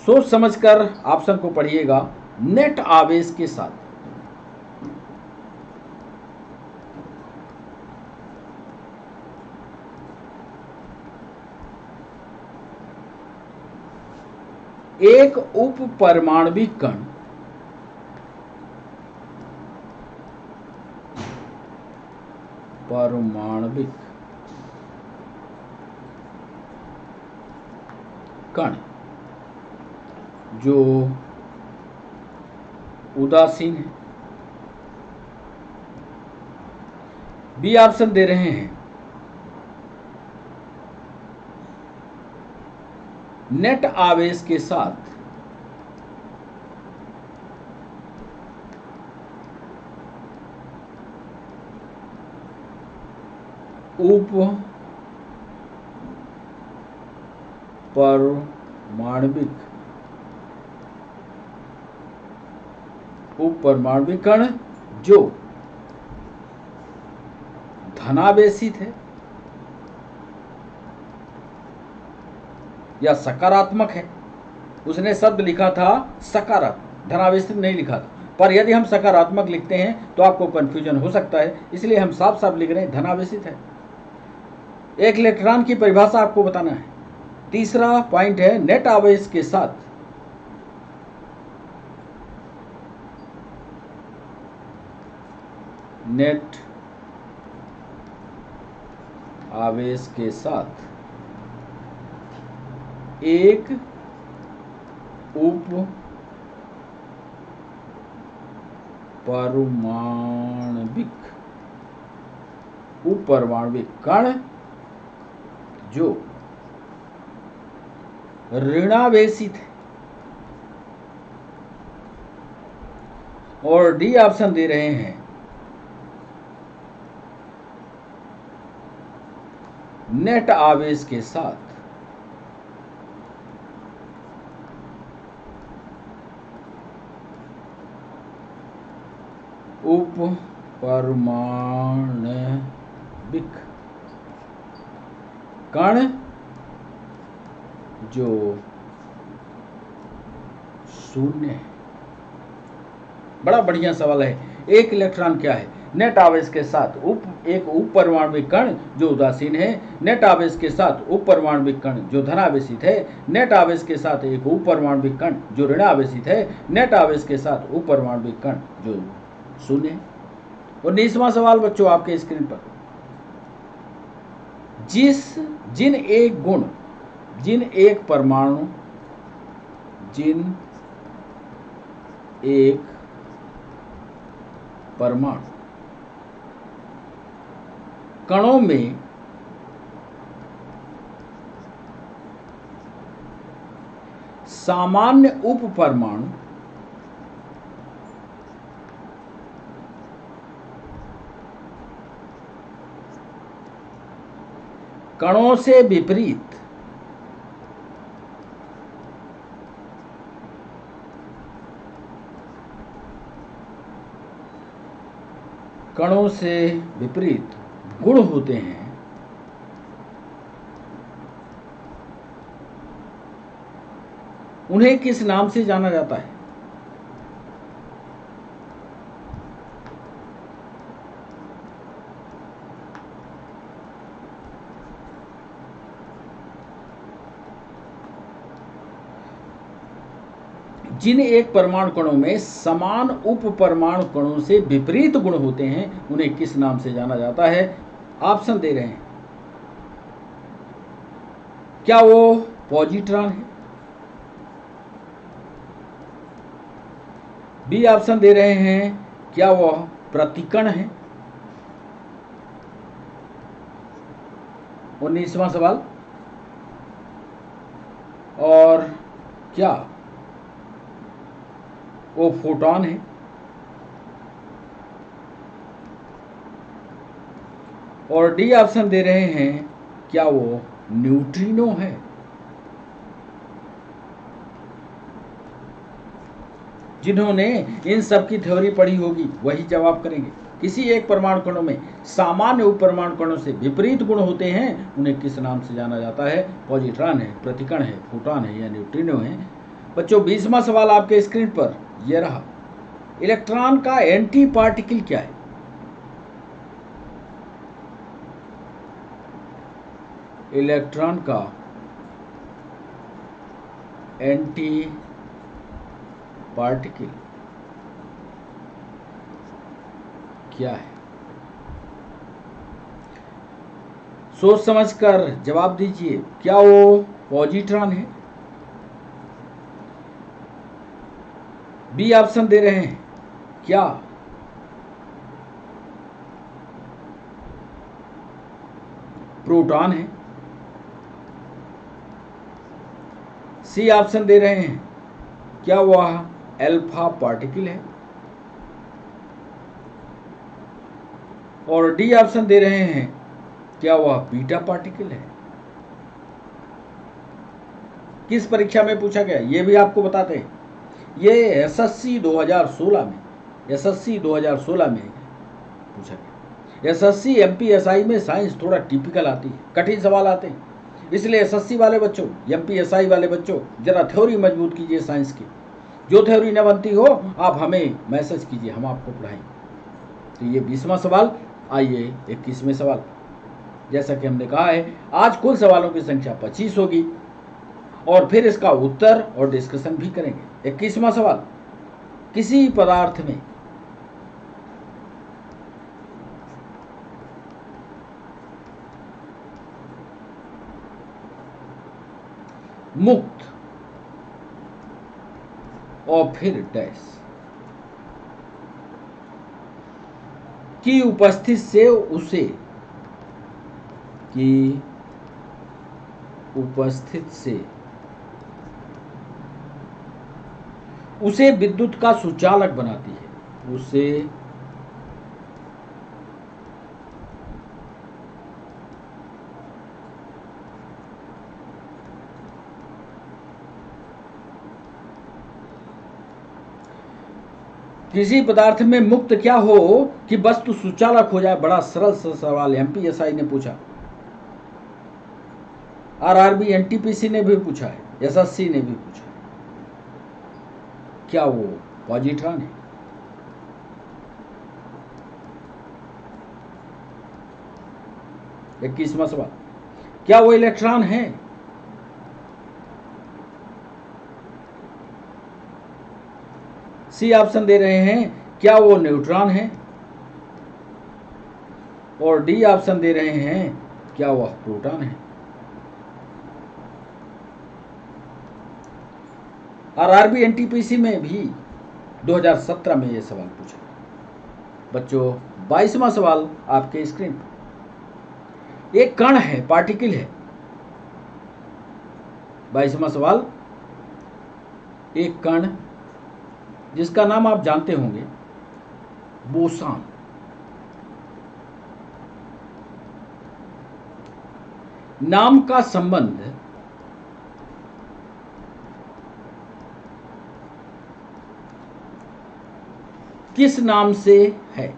सोच समझकर ऑप्शन को पढ़िएगा। नेट आवेश के साथ एक उप परमाणविक कण जो उदासीन है। बी ऑप्शन दे रहे हैं, नेट आवेश के साथ उप परमाणविक कण जो धनावेशित है या सकारात्मक है। उसने शब्द लिखा था सकारात्मक, धनावेशित नहीं लिखा था। पर यदि हम सकारात्मक लिखते हैं तो आपको कंफ्यूजन हो सकता है, इसलिए हम साफ साफ लिख रहे हैं धनावेशित है। एक इलेक्ट्रॉन की परिभाषा आपको बताना है। तीसरा पॉइंट है, नेट आवेश के साथ एक उप परमाणविक कण जो ऋणावेशित है। और डी ऑप्शन दे रहे हैं, नेट आवेश के साथ उप परमाणविक कण जो शून्य है। बड़ा बढ़िया सवाल है। एक इलेक्ट्रॉन क्या है? नेट आवेश के साथ एक उप परमाणविक कण जो उदासीन है, नेट आवेश के साथ उप परमाणविक कण जो धनावेशित है, नेट आवेश के साथ एक उप परमाणविक कण जो ऋणावेशित है, नेट आवेश के साथ उप परमाणविक कण जो शून्य है। 19वां सवाल बच्चों आपके स्क्रीन पर, जिन एक परमाणु कणों में सामान्य उप परमाणु कणों से विपरीत गुण होते हैं, उन्हें किस नाम से जाना जाता है? जिन एक परमाणु कणों में समान उप परमाणु कणों से विपरीत गुण होते हैं, उन्हें किस नाम से जाना जाता है? ऑप्शन दे रहे हैं। क्या वो पॉजिट्रॉन है? बी ऑप्शन दे रहे हैं, क्या वह प्रतिकण है? 19वां सवाल, और क्या वो फोटॉन है? और डी ऑप्शन दे रहे हैं, क्या वो न्यूट्रिनो है? जिन्होंने इन सब की थ्योरी पढ़ी होगी वही जवाब करेंगे। किसी एक परमाणु कणों में सामान्य उप परमाणु कणों से विपरीत गुण होते हैं, उन्हें किस नाम से जाना जाता है? पॉजिट्रॉन है, प्रतिकण है, फोटॉन है या न्यूट्रिनो है? बच्चों 20वां सवाल आपके स्क्रीन पर यह रहा, इलेक्ट्रॉन का एंटी पार्टिकल क्या है? इलेक्ट्रॉन का एंटी पार्टिकल क्या है? सोच समझकर जवाब दीजिए। क्या वो पॉजिट्रॉन है? बी ऑप्शन दे रहे हैं, क्या प्रोटॉन है? सी ऑप्शन दे रहे हैं, क्या वह अल्फा पार्टिकल है? और डी ऑप्शन दे रहे हैं, क्या वह बीटा पार्टिकल है? किस परीक्षा में पूछा गया ये भी आपको बताते हैं। ये एसएससी 2016 में पूछा गया। एसएससी एमपीएसआई में साइंस थोड़ा टिपिकल आती है, कठिन सवाल आते हैं, इसलिए एसएससी वाले बच्चों, एमपीएसआई वाले बच्चों जरा थ्योरी मजबूत कीजिए साइंस की। जो थ्योरी न बनती हो आप हमें मैसेज कीजिए, हम आपको पढ़ाएंगे। तो ये 20वां सवाल। आइए 21वें सवाल। जैसा कि हमने कहा है आज कुल सवालों की संख्या 25 होगी और फिर इसका उत्तर और डिस्कशन भी करेंगे। 21वां सवाल, किसी पदार्थ में मुक्त और फिर डैश की उपस्थिति से उसे विद्युत का सुचालक बनाती है। उसे किसी पदार्थ में मुक्त क्या हो कि वस्तु सुचालक हो जाए। बड़ा सरल सा सवाल एमपीएसआई ने पूछा, आरआरबी एनटीपीसी ने भी पूछा है। यशस्वी ने भी पूछा, क्या वो पॉजिट्रॉन है? इक्कीसवां सवाल, क्या वो इलेक्ट्रॉन है? सी ऑप्शन दे रहे हैं, क्या वो न्यूट्रॉन है? और डी ऑप्शन दे रहे हैं, क्या वह प्रोटॉन है? आरआरबी एनटीपीसी में भी 2017 में यह सवाल पूछा। बच्चों 22वां सवाल आपके स्क्रीन पर, एक कण है, पार्टिकल है। 22वां सवाल, एक कण जिसका नाम आप जानते होंगे, बोसॉन। नाम का संबंध किस नाम से है?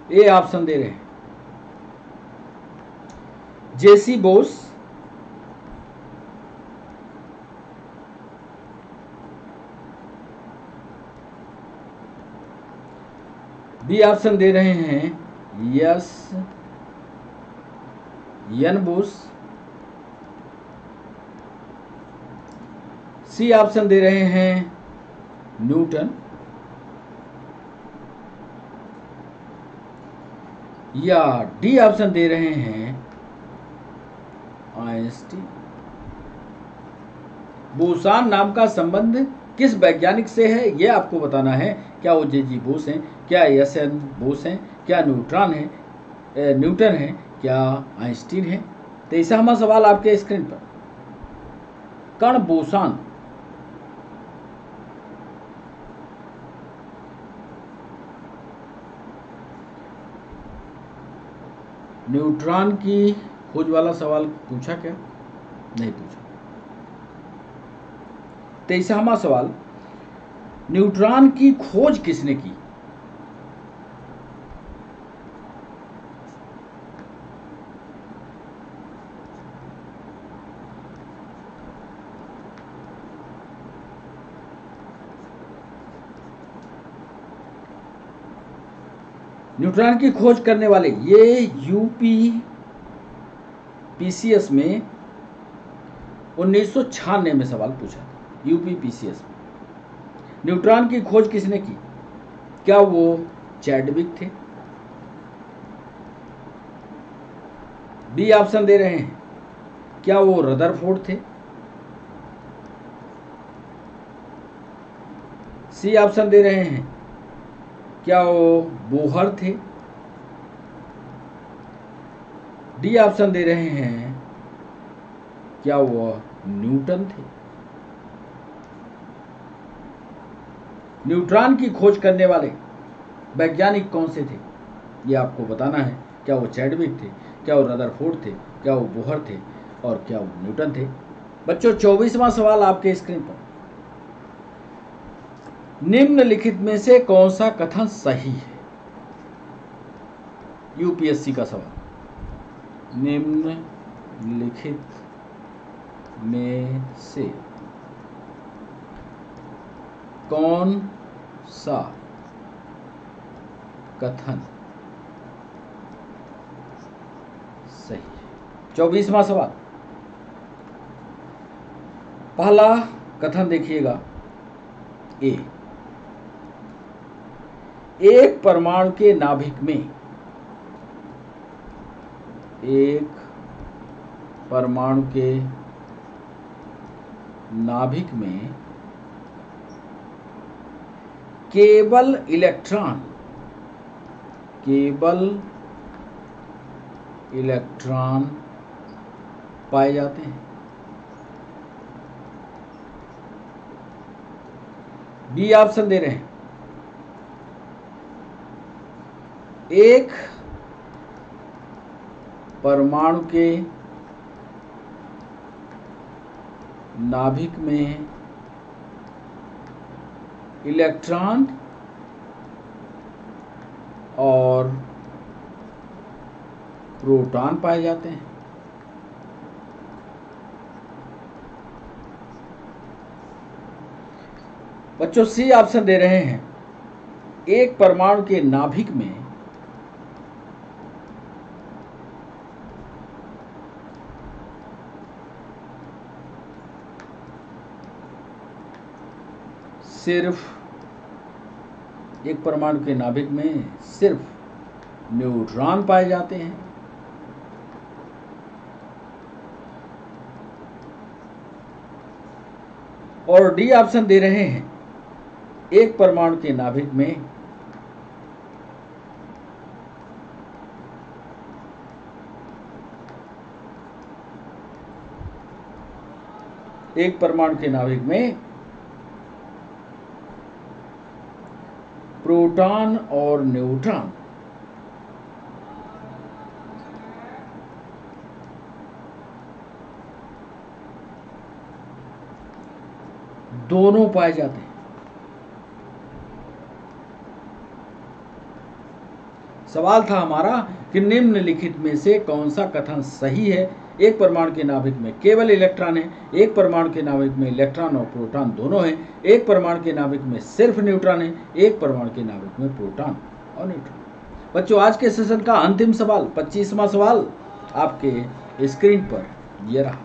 ए ऑप्शन दे रहे हैं, जेसी बोस, बी ऑप्शन दे रहे हैं यस यन बोस, सी ऑप्शन दे रहे हैं न्यूटन, या डी ऑप्शन दे रहे हैं आइंस्टीन। बोसॉन नाम का संबंध किस वैज्ञानिक से है, यह आपको बताना है। क्या वो जेजी बोस हैं, क्या एस एन बोस हैं, क्या न्यूट्रॉन है, न्यूटन है, क्या आइंस्टीन है? 23वां सवाल आपके स्क्रीन पर, कण बोसॉन न्यूट्रॉन की खोज वाला सवाल पूछा क्या? नहीं पूछा। 23वां सवाल, न्यूट्रॉन की खोज किसने की? न्यूट्रॉन की खोज करने वाले, ये यूपी पीसीएस में 1996 में सवाल पूछा था। यूपी पीसीएस में न्यूट्रॉन की खोज किसने की? क्या वो चैडविक थे? बी ऑप्शन दे रहे हैं, क्या वो रदरफोर्ड थे? सी ऑप्शन दे रहे हैं, क्या वो बोहर थे? डी ऑप्शन दे रहे हैं, क्या वो न्यूटन थे? न्यूट्रॉन की खोज करने वाले वैज्ञानिक कौन से थे, ये आपको बताना है। क्या वो चैडविक थे, क्या वो रदरफोर्ड थे, क्या वो बोहर थे, और क्या वो न्यूटन थे? बच्चों 24वां सवाल आपके स्क्रीन पर, निम्नलिखित में से कौन सा कथन सही है? यूपीएससी का सवाल, निम्नलिखित में से कौन सा कथन सही है? 24वां सवाल, पहला कथन देखिएगा, एक परमाणु के नाभिक में, एक परमाणु के नाभिक में केवल इलेक्ट्रॉन पाए जाते हैं। बी ऑप्शन दे रहे हैं, एक परमाणु के नाभिक में इलेक्ट्रॉन और प्रोटॉन पाए जाते हैं। बच्चों सी ऑप्शन दे रहे हैं, एक परमाणु के नाभिक में एक परमाणु के नाभिक में सिर्फ न्यूट्रॉन पाए जाते हैं। और डी ऑप्शन दे रहे हैं, एक परमाणु के नाभिक में प्रोटॉन और न्यूट्रॉन दोनों पाए जाते हैं। सवाल था हमारा कि निम्नलिखित में से कौन सा कथन सही है। एक परमाणु के नाभिक में केवल इलेक्ट्रॉन है, एक परमाणु के नाभिक में इलेक्ट्रॉन और प्रोटॉन दोनों हैं, एक परमाणु के नाभिक में सिर्फ न्यूट्रॉन है, एक परमाणु के नाभिक में प्रोटॉन और न्यूट्रॉन। बच्चों आज के सेशन का अंतिम सवाल 25वां सवाल आपके स्क्रीन पर ये रहा।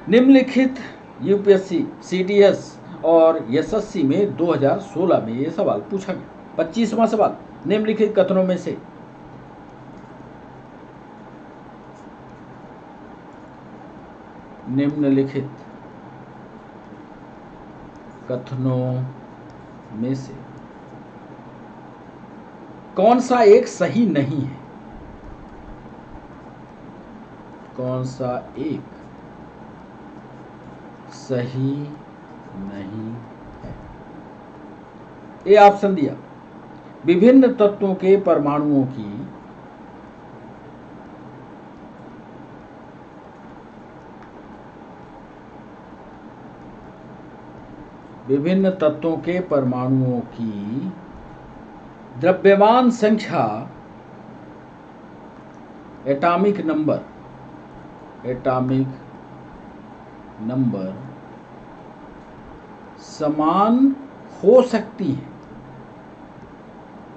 निम्नलिखित यूपीएससी, सीडीएस और एसएससी में 2016 में ये सवाल पूछा गया। 25वां सवाल, निम्नलिखित कथनों में से कौन सा एक सही नहीं है? कौन सा एक सही नहीं है? ए ऑप्शन दिया, विभिन्न तत्वों के परमाणुओं की द्रव्यमान संख्या एटॉमिक नंबर समान हो सकती है।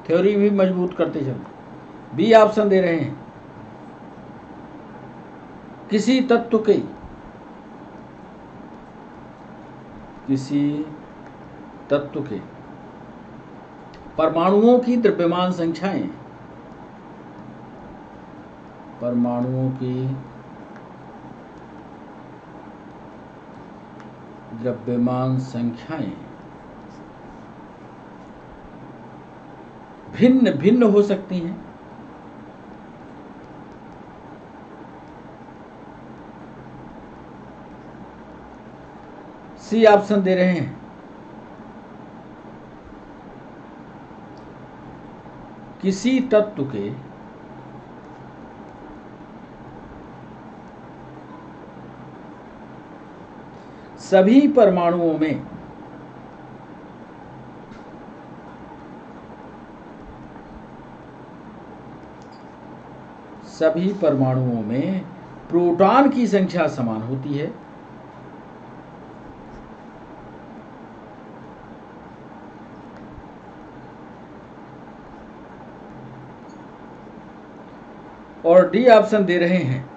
थ्योरी भी मजबूत करते चलो। बी ऑप्शन दे रहे हैं, किसी तत्व के परमाणुओं की द्रव्यमान संख्याएं भिन्न भिन्न हो सकती हैं। सी ऑप्शन दे रहे हैं, किसी तत्व के सभी परमाणुओं में प्रोटॉन की संख्या समान होती है। और डी ऑप्शन दे रहे हैं,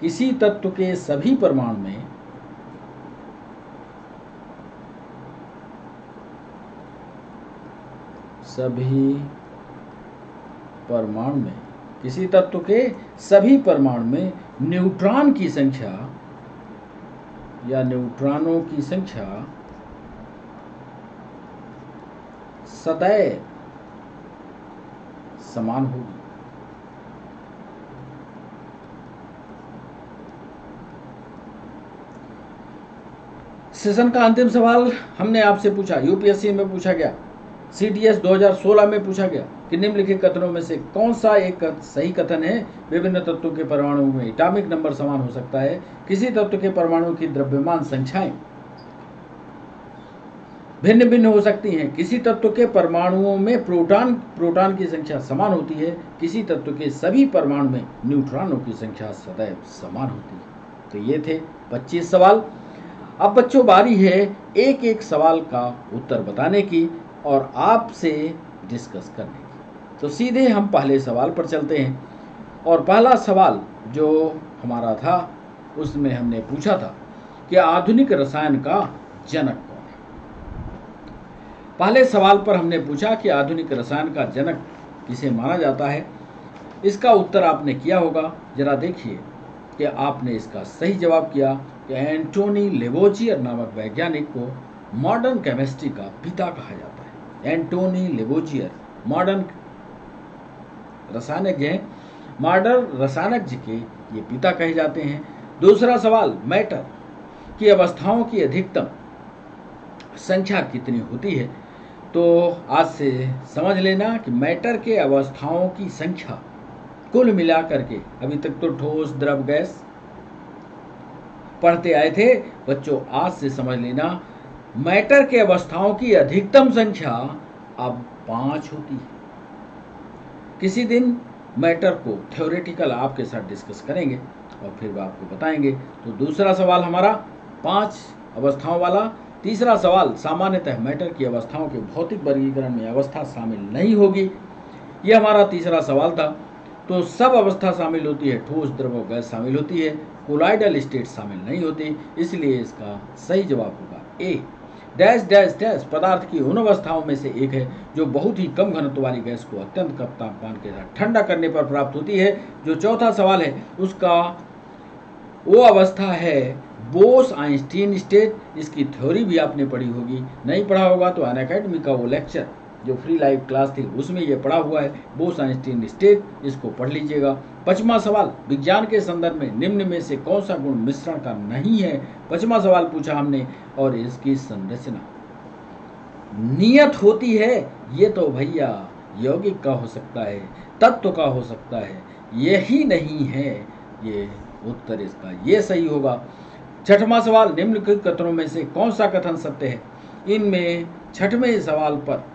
किसी तत्व के सभी परमाणु में किसी तत्व के सभी परमाणु में न्यूट्रॉन की संख्या या न्यूट्रॉनों की संख्या सदैव समान होगी। सेशन का अंतिम सवाल हमने आपसे पूछा, यूपीएससी में पूछा गया, सीडीएस 2016 में पूछा गया कि निम्नलिखित कथनों में से कौन सा एक सही कथन है। विभिन्न तत्वों के परमाणुओं में एटॉमिक नंबर समान हो सकता है, किसी तत्व के परमाणुओं की द्रव्यमान संख्याएं भिन्न भिन्न हो सकती हैं। किसी तत्व के परमाणुओं में प्रोटॉन की संख्या समान होती है, किसी तत्व के सभी परमाणु में न्यूट्रॉनों की संख्या सदैव समान होती है। तो ये थे 25 सवाल। अब बच्चों बारी है एक एक सवाल का उत्तर बताने की और आपसे डिस्कस करने की। तो सीधे हम पहले सवाल पर चलते हैं और पहला सवाल जो हमारा था उसमें हमने पूछा था कि आधुनिक रसायन का जनक कौन है। पहले सवाल पर हमने पूछा कि आधुनिक रसायन का जनक किसे माना जाता है। इसका उत्तर आपने किया होगा। जरा देखिए कि आपने इसका सही जवाब किया कि एंटोनी लेवोजियर नामक वैज्ञानिक को मॉडर्न केमिस्ट्री का पिता कहा जाता है। एंटोनी लेवोजियर मॉडर्न रसायनज्ञ हैं, मॉडर्न रसायनज्ञ के ये पिता कहे जाते हैं। दूसरा सवाल, मैटर की अवस्थाओं की अधिकतम संख्या कितनी होती है। तो आज से समझ लेना कि मैटर के अवस्थाओं की संख्या कुल मिलाकर के, अभी तक तो ठोस द्रव गैस पढ़ते आए थे बच्चों, आज से समझ लेना मैटर के अवस्थाओं की अधिकतम संख्या अब 5 होती है। किसी दिन मैटर को थ्योरेटिकल आपके साथ डिस्कस करेंगे और फिर आपको बताएंगे। तो दूसरा सवाल हमारा 5 अवस्थाओं वाला। तीसरा सवाल, सामान्यतः मैटर की अवस्थाओं के भौतिक वर्गीकरण में अवस्था शामिल नहीं होगी। ये हमारा तीसरा सवाल था। तो सब अवस्था शामिल होती है, ठोस द्रव और गैस शामिल होती है, कोलाइडल स्टेट शामिल नहीं होती। इसलिए इसका सही जवाब होगा ए। डैश डैश डैश पदार्थ की उन अवस्थाओं में से एक है जो बहुत ही कम घनत्व वाली गैस को अत्यंत कम तापमान के साथ ठंडा करने पर प्राप्त होती है। जो चौथा सवाल है उसका वो अवस्था है बोस आइंस्टीन स्टेट। इसकी थ्योरी भी आपने पढ़ी होगी, नहीं पढ़ा होगा तो अनअकैडमी का वो लेक्चर जो फ्री लाइव क्लास थी उसमें ये पढ़ा हुआ है, बोस आइंस्टीन स्टेट, इसको पढ़ लीजिएगा। 5वां सवाल, विज्ञान के संदर्भ में निम्न में से कौन सा गुण मिश्रण का नहीं है। 5वां सवाल पूछा हमने और इसकी संरचना नियत होती है। ये तो भैया यौगिक का हो सकता है, तत्व का हो सकता है, यही नहीं है। ये उत्तर इसका ये सही होगा। 6वां सवाल, निम्नलिखित कथनों में से कौन सा कथन सत्य है। इनमें 6वें सवाल पर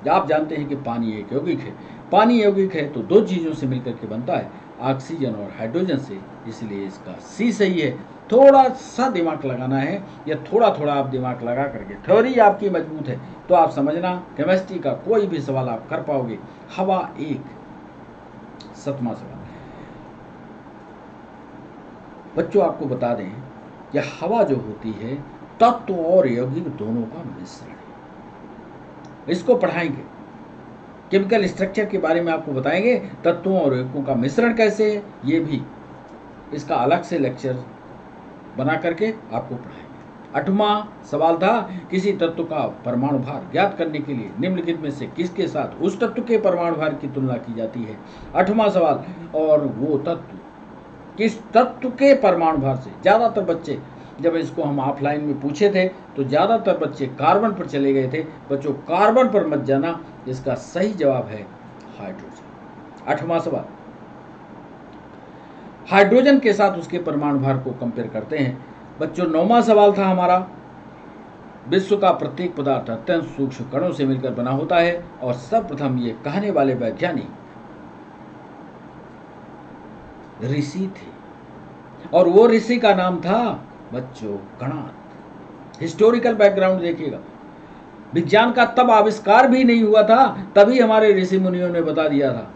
आप जानते हैं कि पानी एक यौगिक है। पानी यौगिक है तो 2 चीज़ों से मिलकर के बनता है, ऑक्सीजन और हाइड्रोजन से, इसलिए इसका सी सही है। थोड़ा सा दिमाग लगाना है या थोड़ा थोड़ा आप दिमाग लगा करके, थ्योरी आपकी मजबूत है तो आप समझना केमिस्ट्री का कोई भी सवाल आप कर पाओगे। हवा एक। 7वां सवाल बच्चों आपको बता दें कि हवा जो होती है तत्व और यौगिक दोनों का मिश्रण है। इसको पढ़ाएंगे, केमिकल स्ट्रक्चर के बारे में आपको बताएंगे, तत्वों और यौगिकों का मिश्रण कैसे है ये भी इसका अलग से लेक्चर बना करके आपको पढ़ाएंगे। 8वां सवाल था, किसी तत्व का परमाणु भार ज्ञात करने के लिए निम्नलिखित में से किसके साथ उस तत्व के परमाणु भार की तुलना की जाती है। 8वां सवाल, और वो तत्व किस तत्व के परमाणु भार से। ज़्यादातर बच्चे जब इसको हम ऑफलाइन में पूछे थे तो ज़्यादातर बच्चे कार्बन पर चले गए थे। बच्चों कार्बन पर मत जाना, इसका सही जवाब है हाइड्रोजन। 8वां सवाल, हाइड्रोजन के साथ उसके परमाणु भार को कंपेयर करते हैं। बच्चों 9वां सवाल था हमारा, विश्व का प्रत्येक पदार्थ अत्यंत सूक्ष्म कणों से मिलकर बना होता है और सर्वप्रथम ये कहने वाले वैज्ञानिक ऋषि थे और वो ऋषि का नाम था बच्चों कणाद। हिस्टोरिकल बैकग्राउंड देखिएगा, विज्ञान का तब आविष्कार भी नहीं हुआ था, तभी हमारे ऋषि मुनियों ने बता दिया था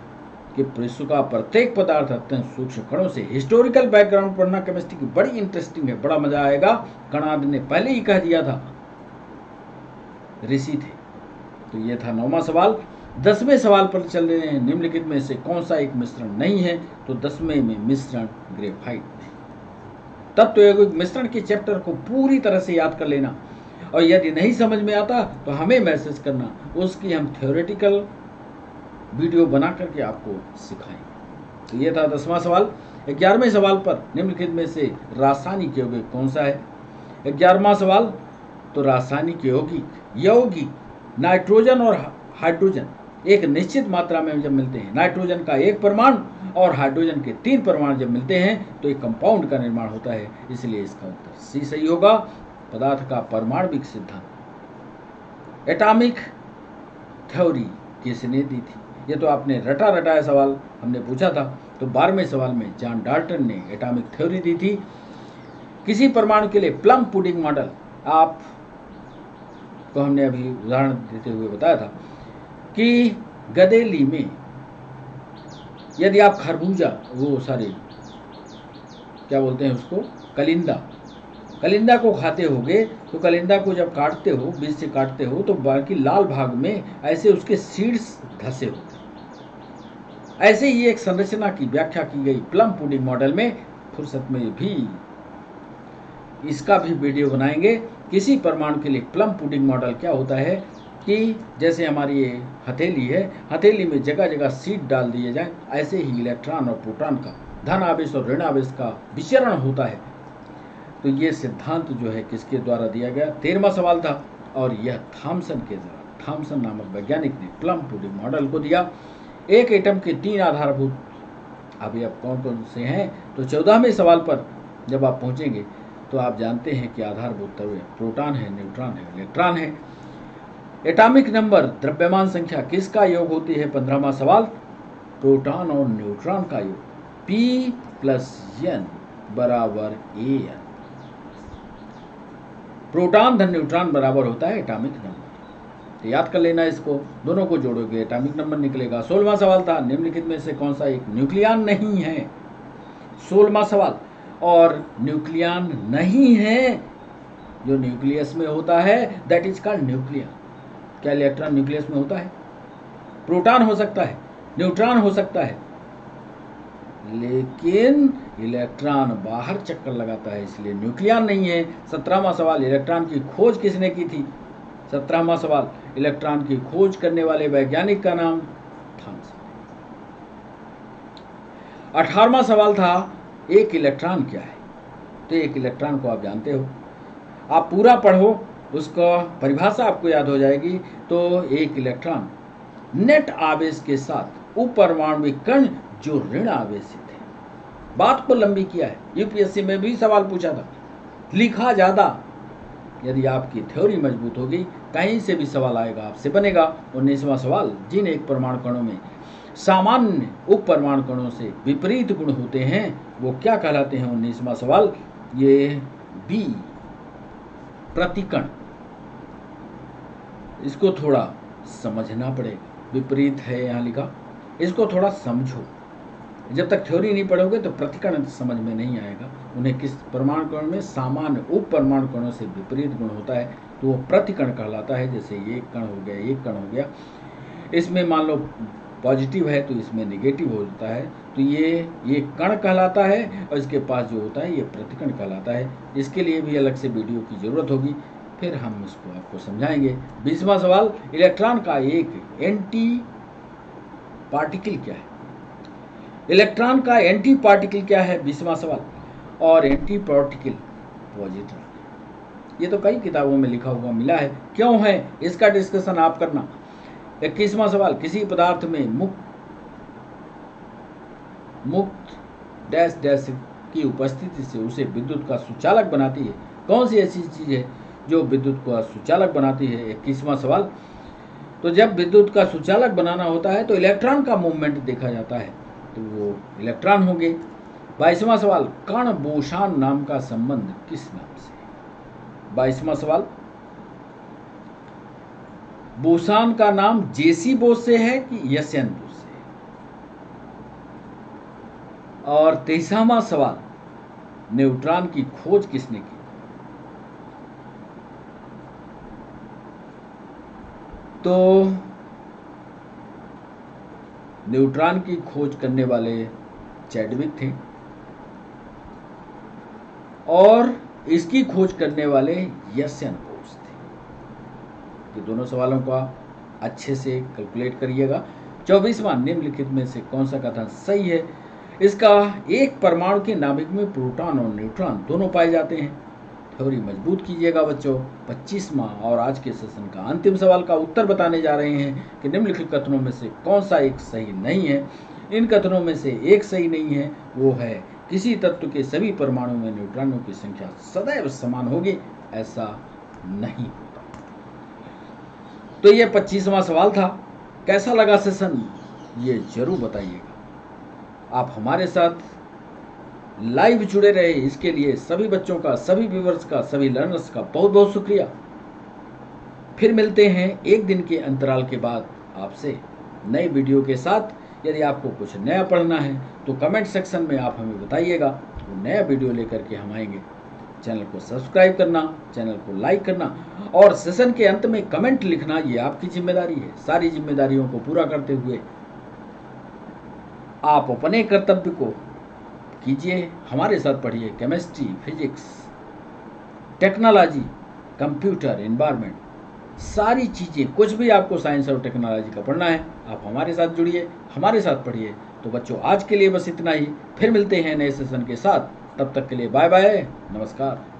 कि विश्व का प्रत्येक पदार्थ अत्यंत सूक्ष्म कणों से। हिस्टोरिकल बैकग्राउंड पढ़ना केमिस्ट्री की बड़ी इंटरेस्टिंग है, बड़ा मजा आएगा। कणाद ने पहले ही कह दिया था, ऋषि थे। तो ये था 9वां सवाल। 10वें सवाल पर चल रहे हैं, निम्नलिखित में से कौन सा एक मिश्रण नहीं है। तो 10वें में मिश्रण ग्रेफाइट नहीं। तब तो यौगिक मिश्रण के चैप्टर को पूरी तरह से याद कर लेना और यदि नहीं समझ में आता तो हमें मैसेज करना, उसकी हम थ्योरेटिकल वीडियो बना करके आपको सिखाएंगे। तो ये था 10वां सवाल। 11वें सवाल पर निम्नलिखित में से रासायनिक यौगिक कौन सा है। 11वां सवाल, तो रासायनिक यौगिक नाइट्रोजन और हाइड्रोजन एक निश्चित मात्रा में जब मिलते हैं, नाइट्रोजन का 1 परमाणु और हाइड्रोजन के 3 परमाणु जब मिलते हैं तो एक कंपाउंड का निर्माण होता है, इसलिए इसका उत्तर सी सही होगा। पदार्थ का परमाणविक सिद्धांत, एटॉमिक थ्योरी किसने दी थी? ये तो आपने रटा रटाया सवाल हमने पूछा था। तो 12वें सवाल में जॉन डाल्टन ने एटॉमिक थ्योरी दी थी। किसी परमाणु के लिए प्लम पुडिंग मॉडल आप को हमने अभी उदाहरण देते हुए बताया था कि गदेली में यदि आप खरबूजा क्या बोलते हैं उसको, कलिंदा को खाते होगे तो कलिंदा को जब काटते हो, बीज से काटते हो, तो बाकी लाल भाग में ऐसे उसके सीड्स धसे होते। ऐसे ही एक संरचना की व्याख्या की गई प्लम पुडिंग मॉडल में। फुर्सत में भी इसका भी वीडियो बनाएंगे। किसी परमाणु के लिए प्लम पुडिंग मॉडल क्या होता है कि जैसे हमारी ये हथेली है, हथेली में जगह जगह सीड डाल दिए जाए, ऐसे ही इलेक्ट्रॉन और प्रोटॉन का, धन आवेश और ऋण आवेश का विचरण होता है। तो ये सिद्धांत जो है किसके द्वारा दिया गया? 13वां सवाल था, और यह थॉमसन नामक वैज्ञानिक ने प्लम पुडिंग मॉडल को दिया। एक एटम के 3 आधारभूत अवयव कौन कौन से हैं? तो 14वें सवाल पर जब आप पहुंचेंगे तो आप जानते हैं कि आधारभूत अवयव प्रोटॉन है, न्यूट्रॉन है, इलेक्ट्रॉन है। एटॉमिक नंबर, द्रव्यमान संख्या किसका योग होती है? 15वां सवाल, प्रोटॉन और न्यूट्रॉन का योग, P+N बराबर AN। प्रोटॉन धन न्यूट्रॉन बराबर होता है एटॉमिक नंबर। तो याद कर लेना इसको, दोनों को जोड़ोगे एटॉमिक नंबर निकलेगा। 16वां सवाल था, निम्नलिखित में से कौन सा एक न्यूक्लियन नहीं है? 16वां सवाल, और न्यूक्लियन नहीं है जो न्यूक्लियस में होता है, दैट इज कॉल्ड न्यूक्लियन। क्या इलेक्ट्रॉन न्यूक्लियस में होता है? प्रोटॉन हो सकता है, न्यूट्रॉन हो सकता है, लेकिन इलेक्ट्रॉन बाहर चक्कर लगाता है, इसलिए न्यूक्लियन नहीं है। 17वां सवाल, इलेक्ट्रॉन की खोज किसने की थी? 17वां सवाल, इलेक्ट्रॉन की खोज करने वाले वैज्ञानिक का नाम थॉमसन। 18वां सवाल था, एक इलेक्ट्रॉन क्या है? तो एक इलेक्ट्रॉन को आप जानते हो, आप पूरा पढ़ो, उसका परिभाषा आपको याद हो जाएगी। तो एक इलेक्ट्रॉन नेट आवेश के साथ उपपरमाणुविक कण जो ऋण आवेशित है। बात को लंबी किया है, यूपीएससी में भी सवाल पूछा था, लिखा ज्यादा। यदि आपकी थ्योरी मजबूत होगी, कहीं से भी सवाल आएगा, आपसे बनेगा। 19वां सवाल, जिन एक परमाणु कणों में सामान्य उप परमाणु कणों से विपरीत गुण होते हैं वो क्या कहलाते हैं? 19वां सवाल, ये बी प्रतिकण। इसको थोड़ा समझना पड़ेगा, विपरीत है यहाँ लिखा, इसको थोड़ा समझो। जब तक थ्योरी नहीं पढ़ोगे तो प्रतिकण समझ में नहीं आएगा। उन्हें किस परमाणु कण में सामान्य उप परमाणु कणों से विपरीत गुण होता है तो वो प्रतिकण कहलाता है। जैसे एक कण हो गया, एक कण हो गया, इसमें मान लो पॉजिटिव है तो इसमें नेगेटिव होता है, तो ये कण कहलाता है, और इसके पास जो होता है ये प्रतिकण कहलाता है। इसके लिए भी अलग से वीडियो की जरूरत होगी, फिर हम इसको आपको समझाएंगे। 20वां सवाल, इलेक्ट्रॉन का एक एंटी पार्टिकल क्या है? इलेक्ट्रॉन का एंटी पार्टिकल क्या है? 20वां सवाल, और एंटी पार्टिकल पॉजिट्रॉन। ये तो कई किताबों में लिखा हुआ मिला है, क्यों है इसका डिस्कशन आप करना। 21वां सवाल, किसी पदार्थ में मुक्त डैश डैश की उपस्थिति से उसे विद्युत का सुचालक बनाती है। कौन सी ऐसी चीज है जो विद्युत का सुचालक बनाती है? 21वां सवाल, तो जब विद्युत का सुचालक बनाना होता है तो इलेक्ट्रॉन का मूवमेंट देखा जाता है, तो वो इलेक्ट्रॉन होंगे। 22वां सवाल, कण बोसान नाम का संबंध किस नाम से? 22वां सवाल, बोसान का नाम जेसी बोस से है कि एसएन बोस से? और 23वां सवाल, न्यूट्रॉन की खोज किसने की? तो न्यूट्रॉन की खोज करने वाले चैडविक थे, और इसकी खोज करने वाले एसएन बोस थे। ये दोनों सवालों को आप अच्छे से कैलकुलेट करिएगा। 24वां, निम्नलिखित में से कौन सा कथन सही है? इसका एक परमाणु के नाभिक में प्रोटॉन और न्यूट्रॉन दोनों पाए जाते हैं। थ्योरी मजबूत कीजिएगा बच्चों। 25वां और आज के सेशन का अंतिम सवाल का उत्तर बताने जा रहे हैं कि निम्नलिखित कथनों में से कौन सा एक सही नहीं है। इन कथनों में से एक सही नहीं है, वो है किसी तत्व के सभी परमाणु में न्यूट्रॉनों की संख्या सदैव समान होगी। ऐसा नहीं होता। तो ये 25वां सवाल था। कैसा लगा सेशन, ये जरूर बताइएगा। आप हमारे साथ लाइव जुड़े रहे, इसके लिए सभी बच्चों का, सभी व्यूवर्स का, सभी लर्नर्स का बहुत बहुत शुक्रिया। फिर मिलते हैं एक दिन के अंतराल के बाद आपसे नए वीडियो के साथ। यदि आपको कुछ नया पढ़ना है तो कमेंट सेक्शन में आप हमें बताइएगा, वो नया वीडियो लेकर के हम आएंगे। चैनल को सब्सक्राइब करना, चैनल को लाइक करना और सेशन के अंत में कमेंट लिखना, ये आपकी जिम्मेदारी है। सारी जिम्मेदारियों को पूरा करते हुए आप अपने कर्तव्य को कीजिए। हमारे साथ पढ़िए chemistry, physics, technology, computer, environment, सारी चीज़ें, कुछ भी आपको साइंस और टेक्नोलॉजी का पढ़ना है, आप हमारे साथ जुड़िए, हमारे साथ पढ़िए। तो बच्चों, आज के लिए बस इतना ही। फिर मिलते हैं नए सेशन के साथ। तब तक के लिए बाय बाय, नमस्कार।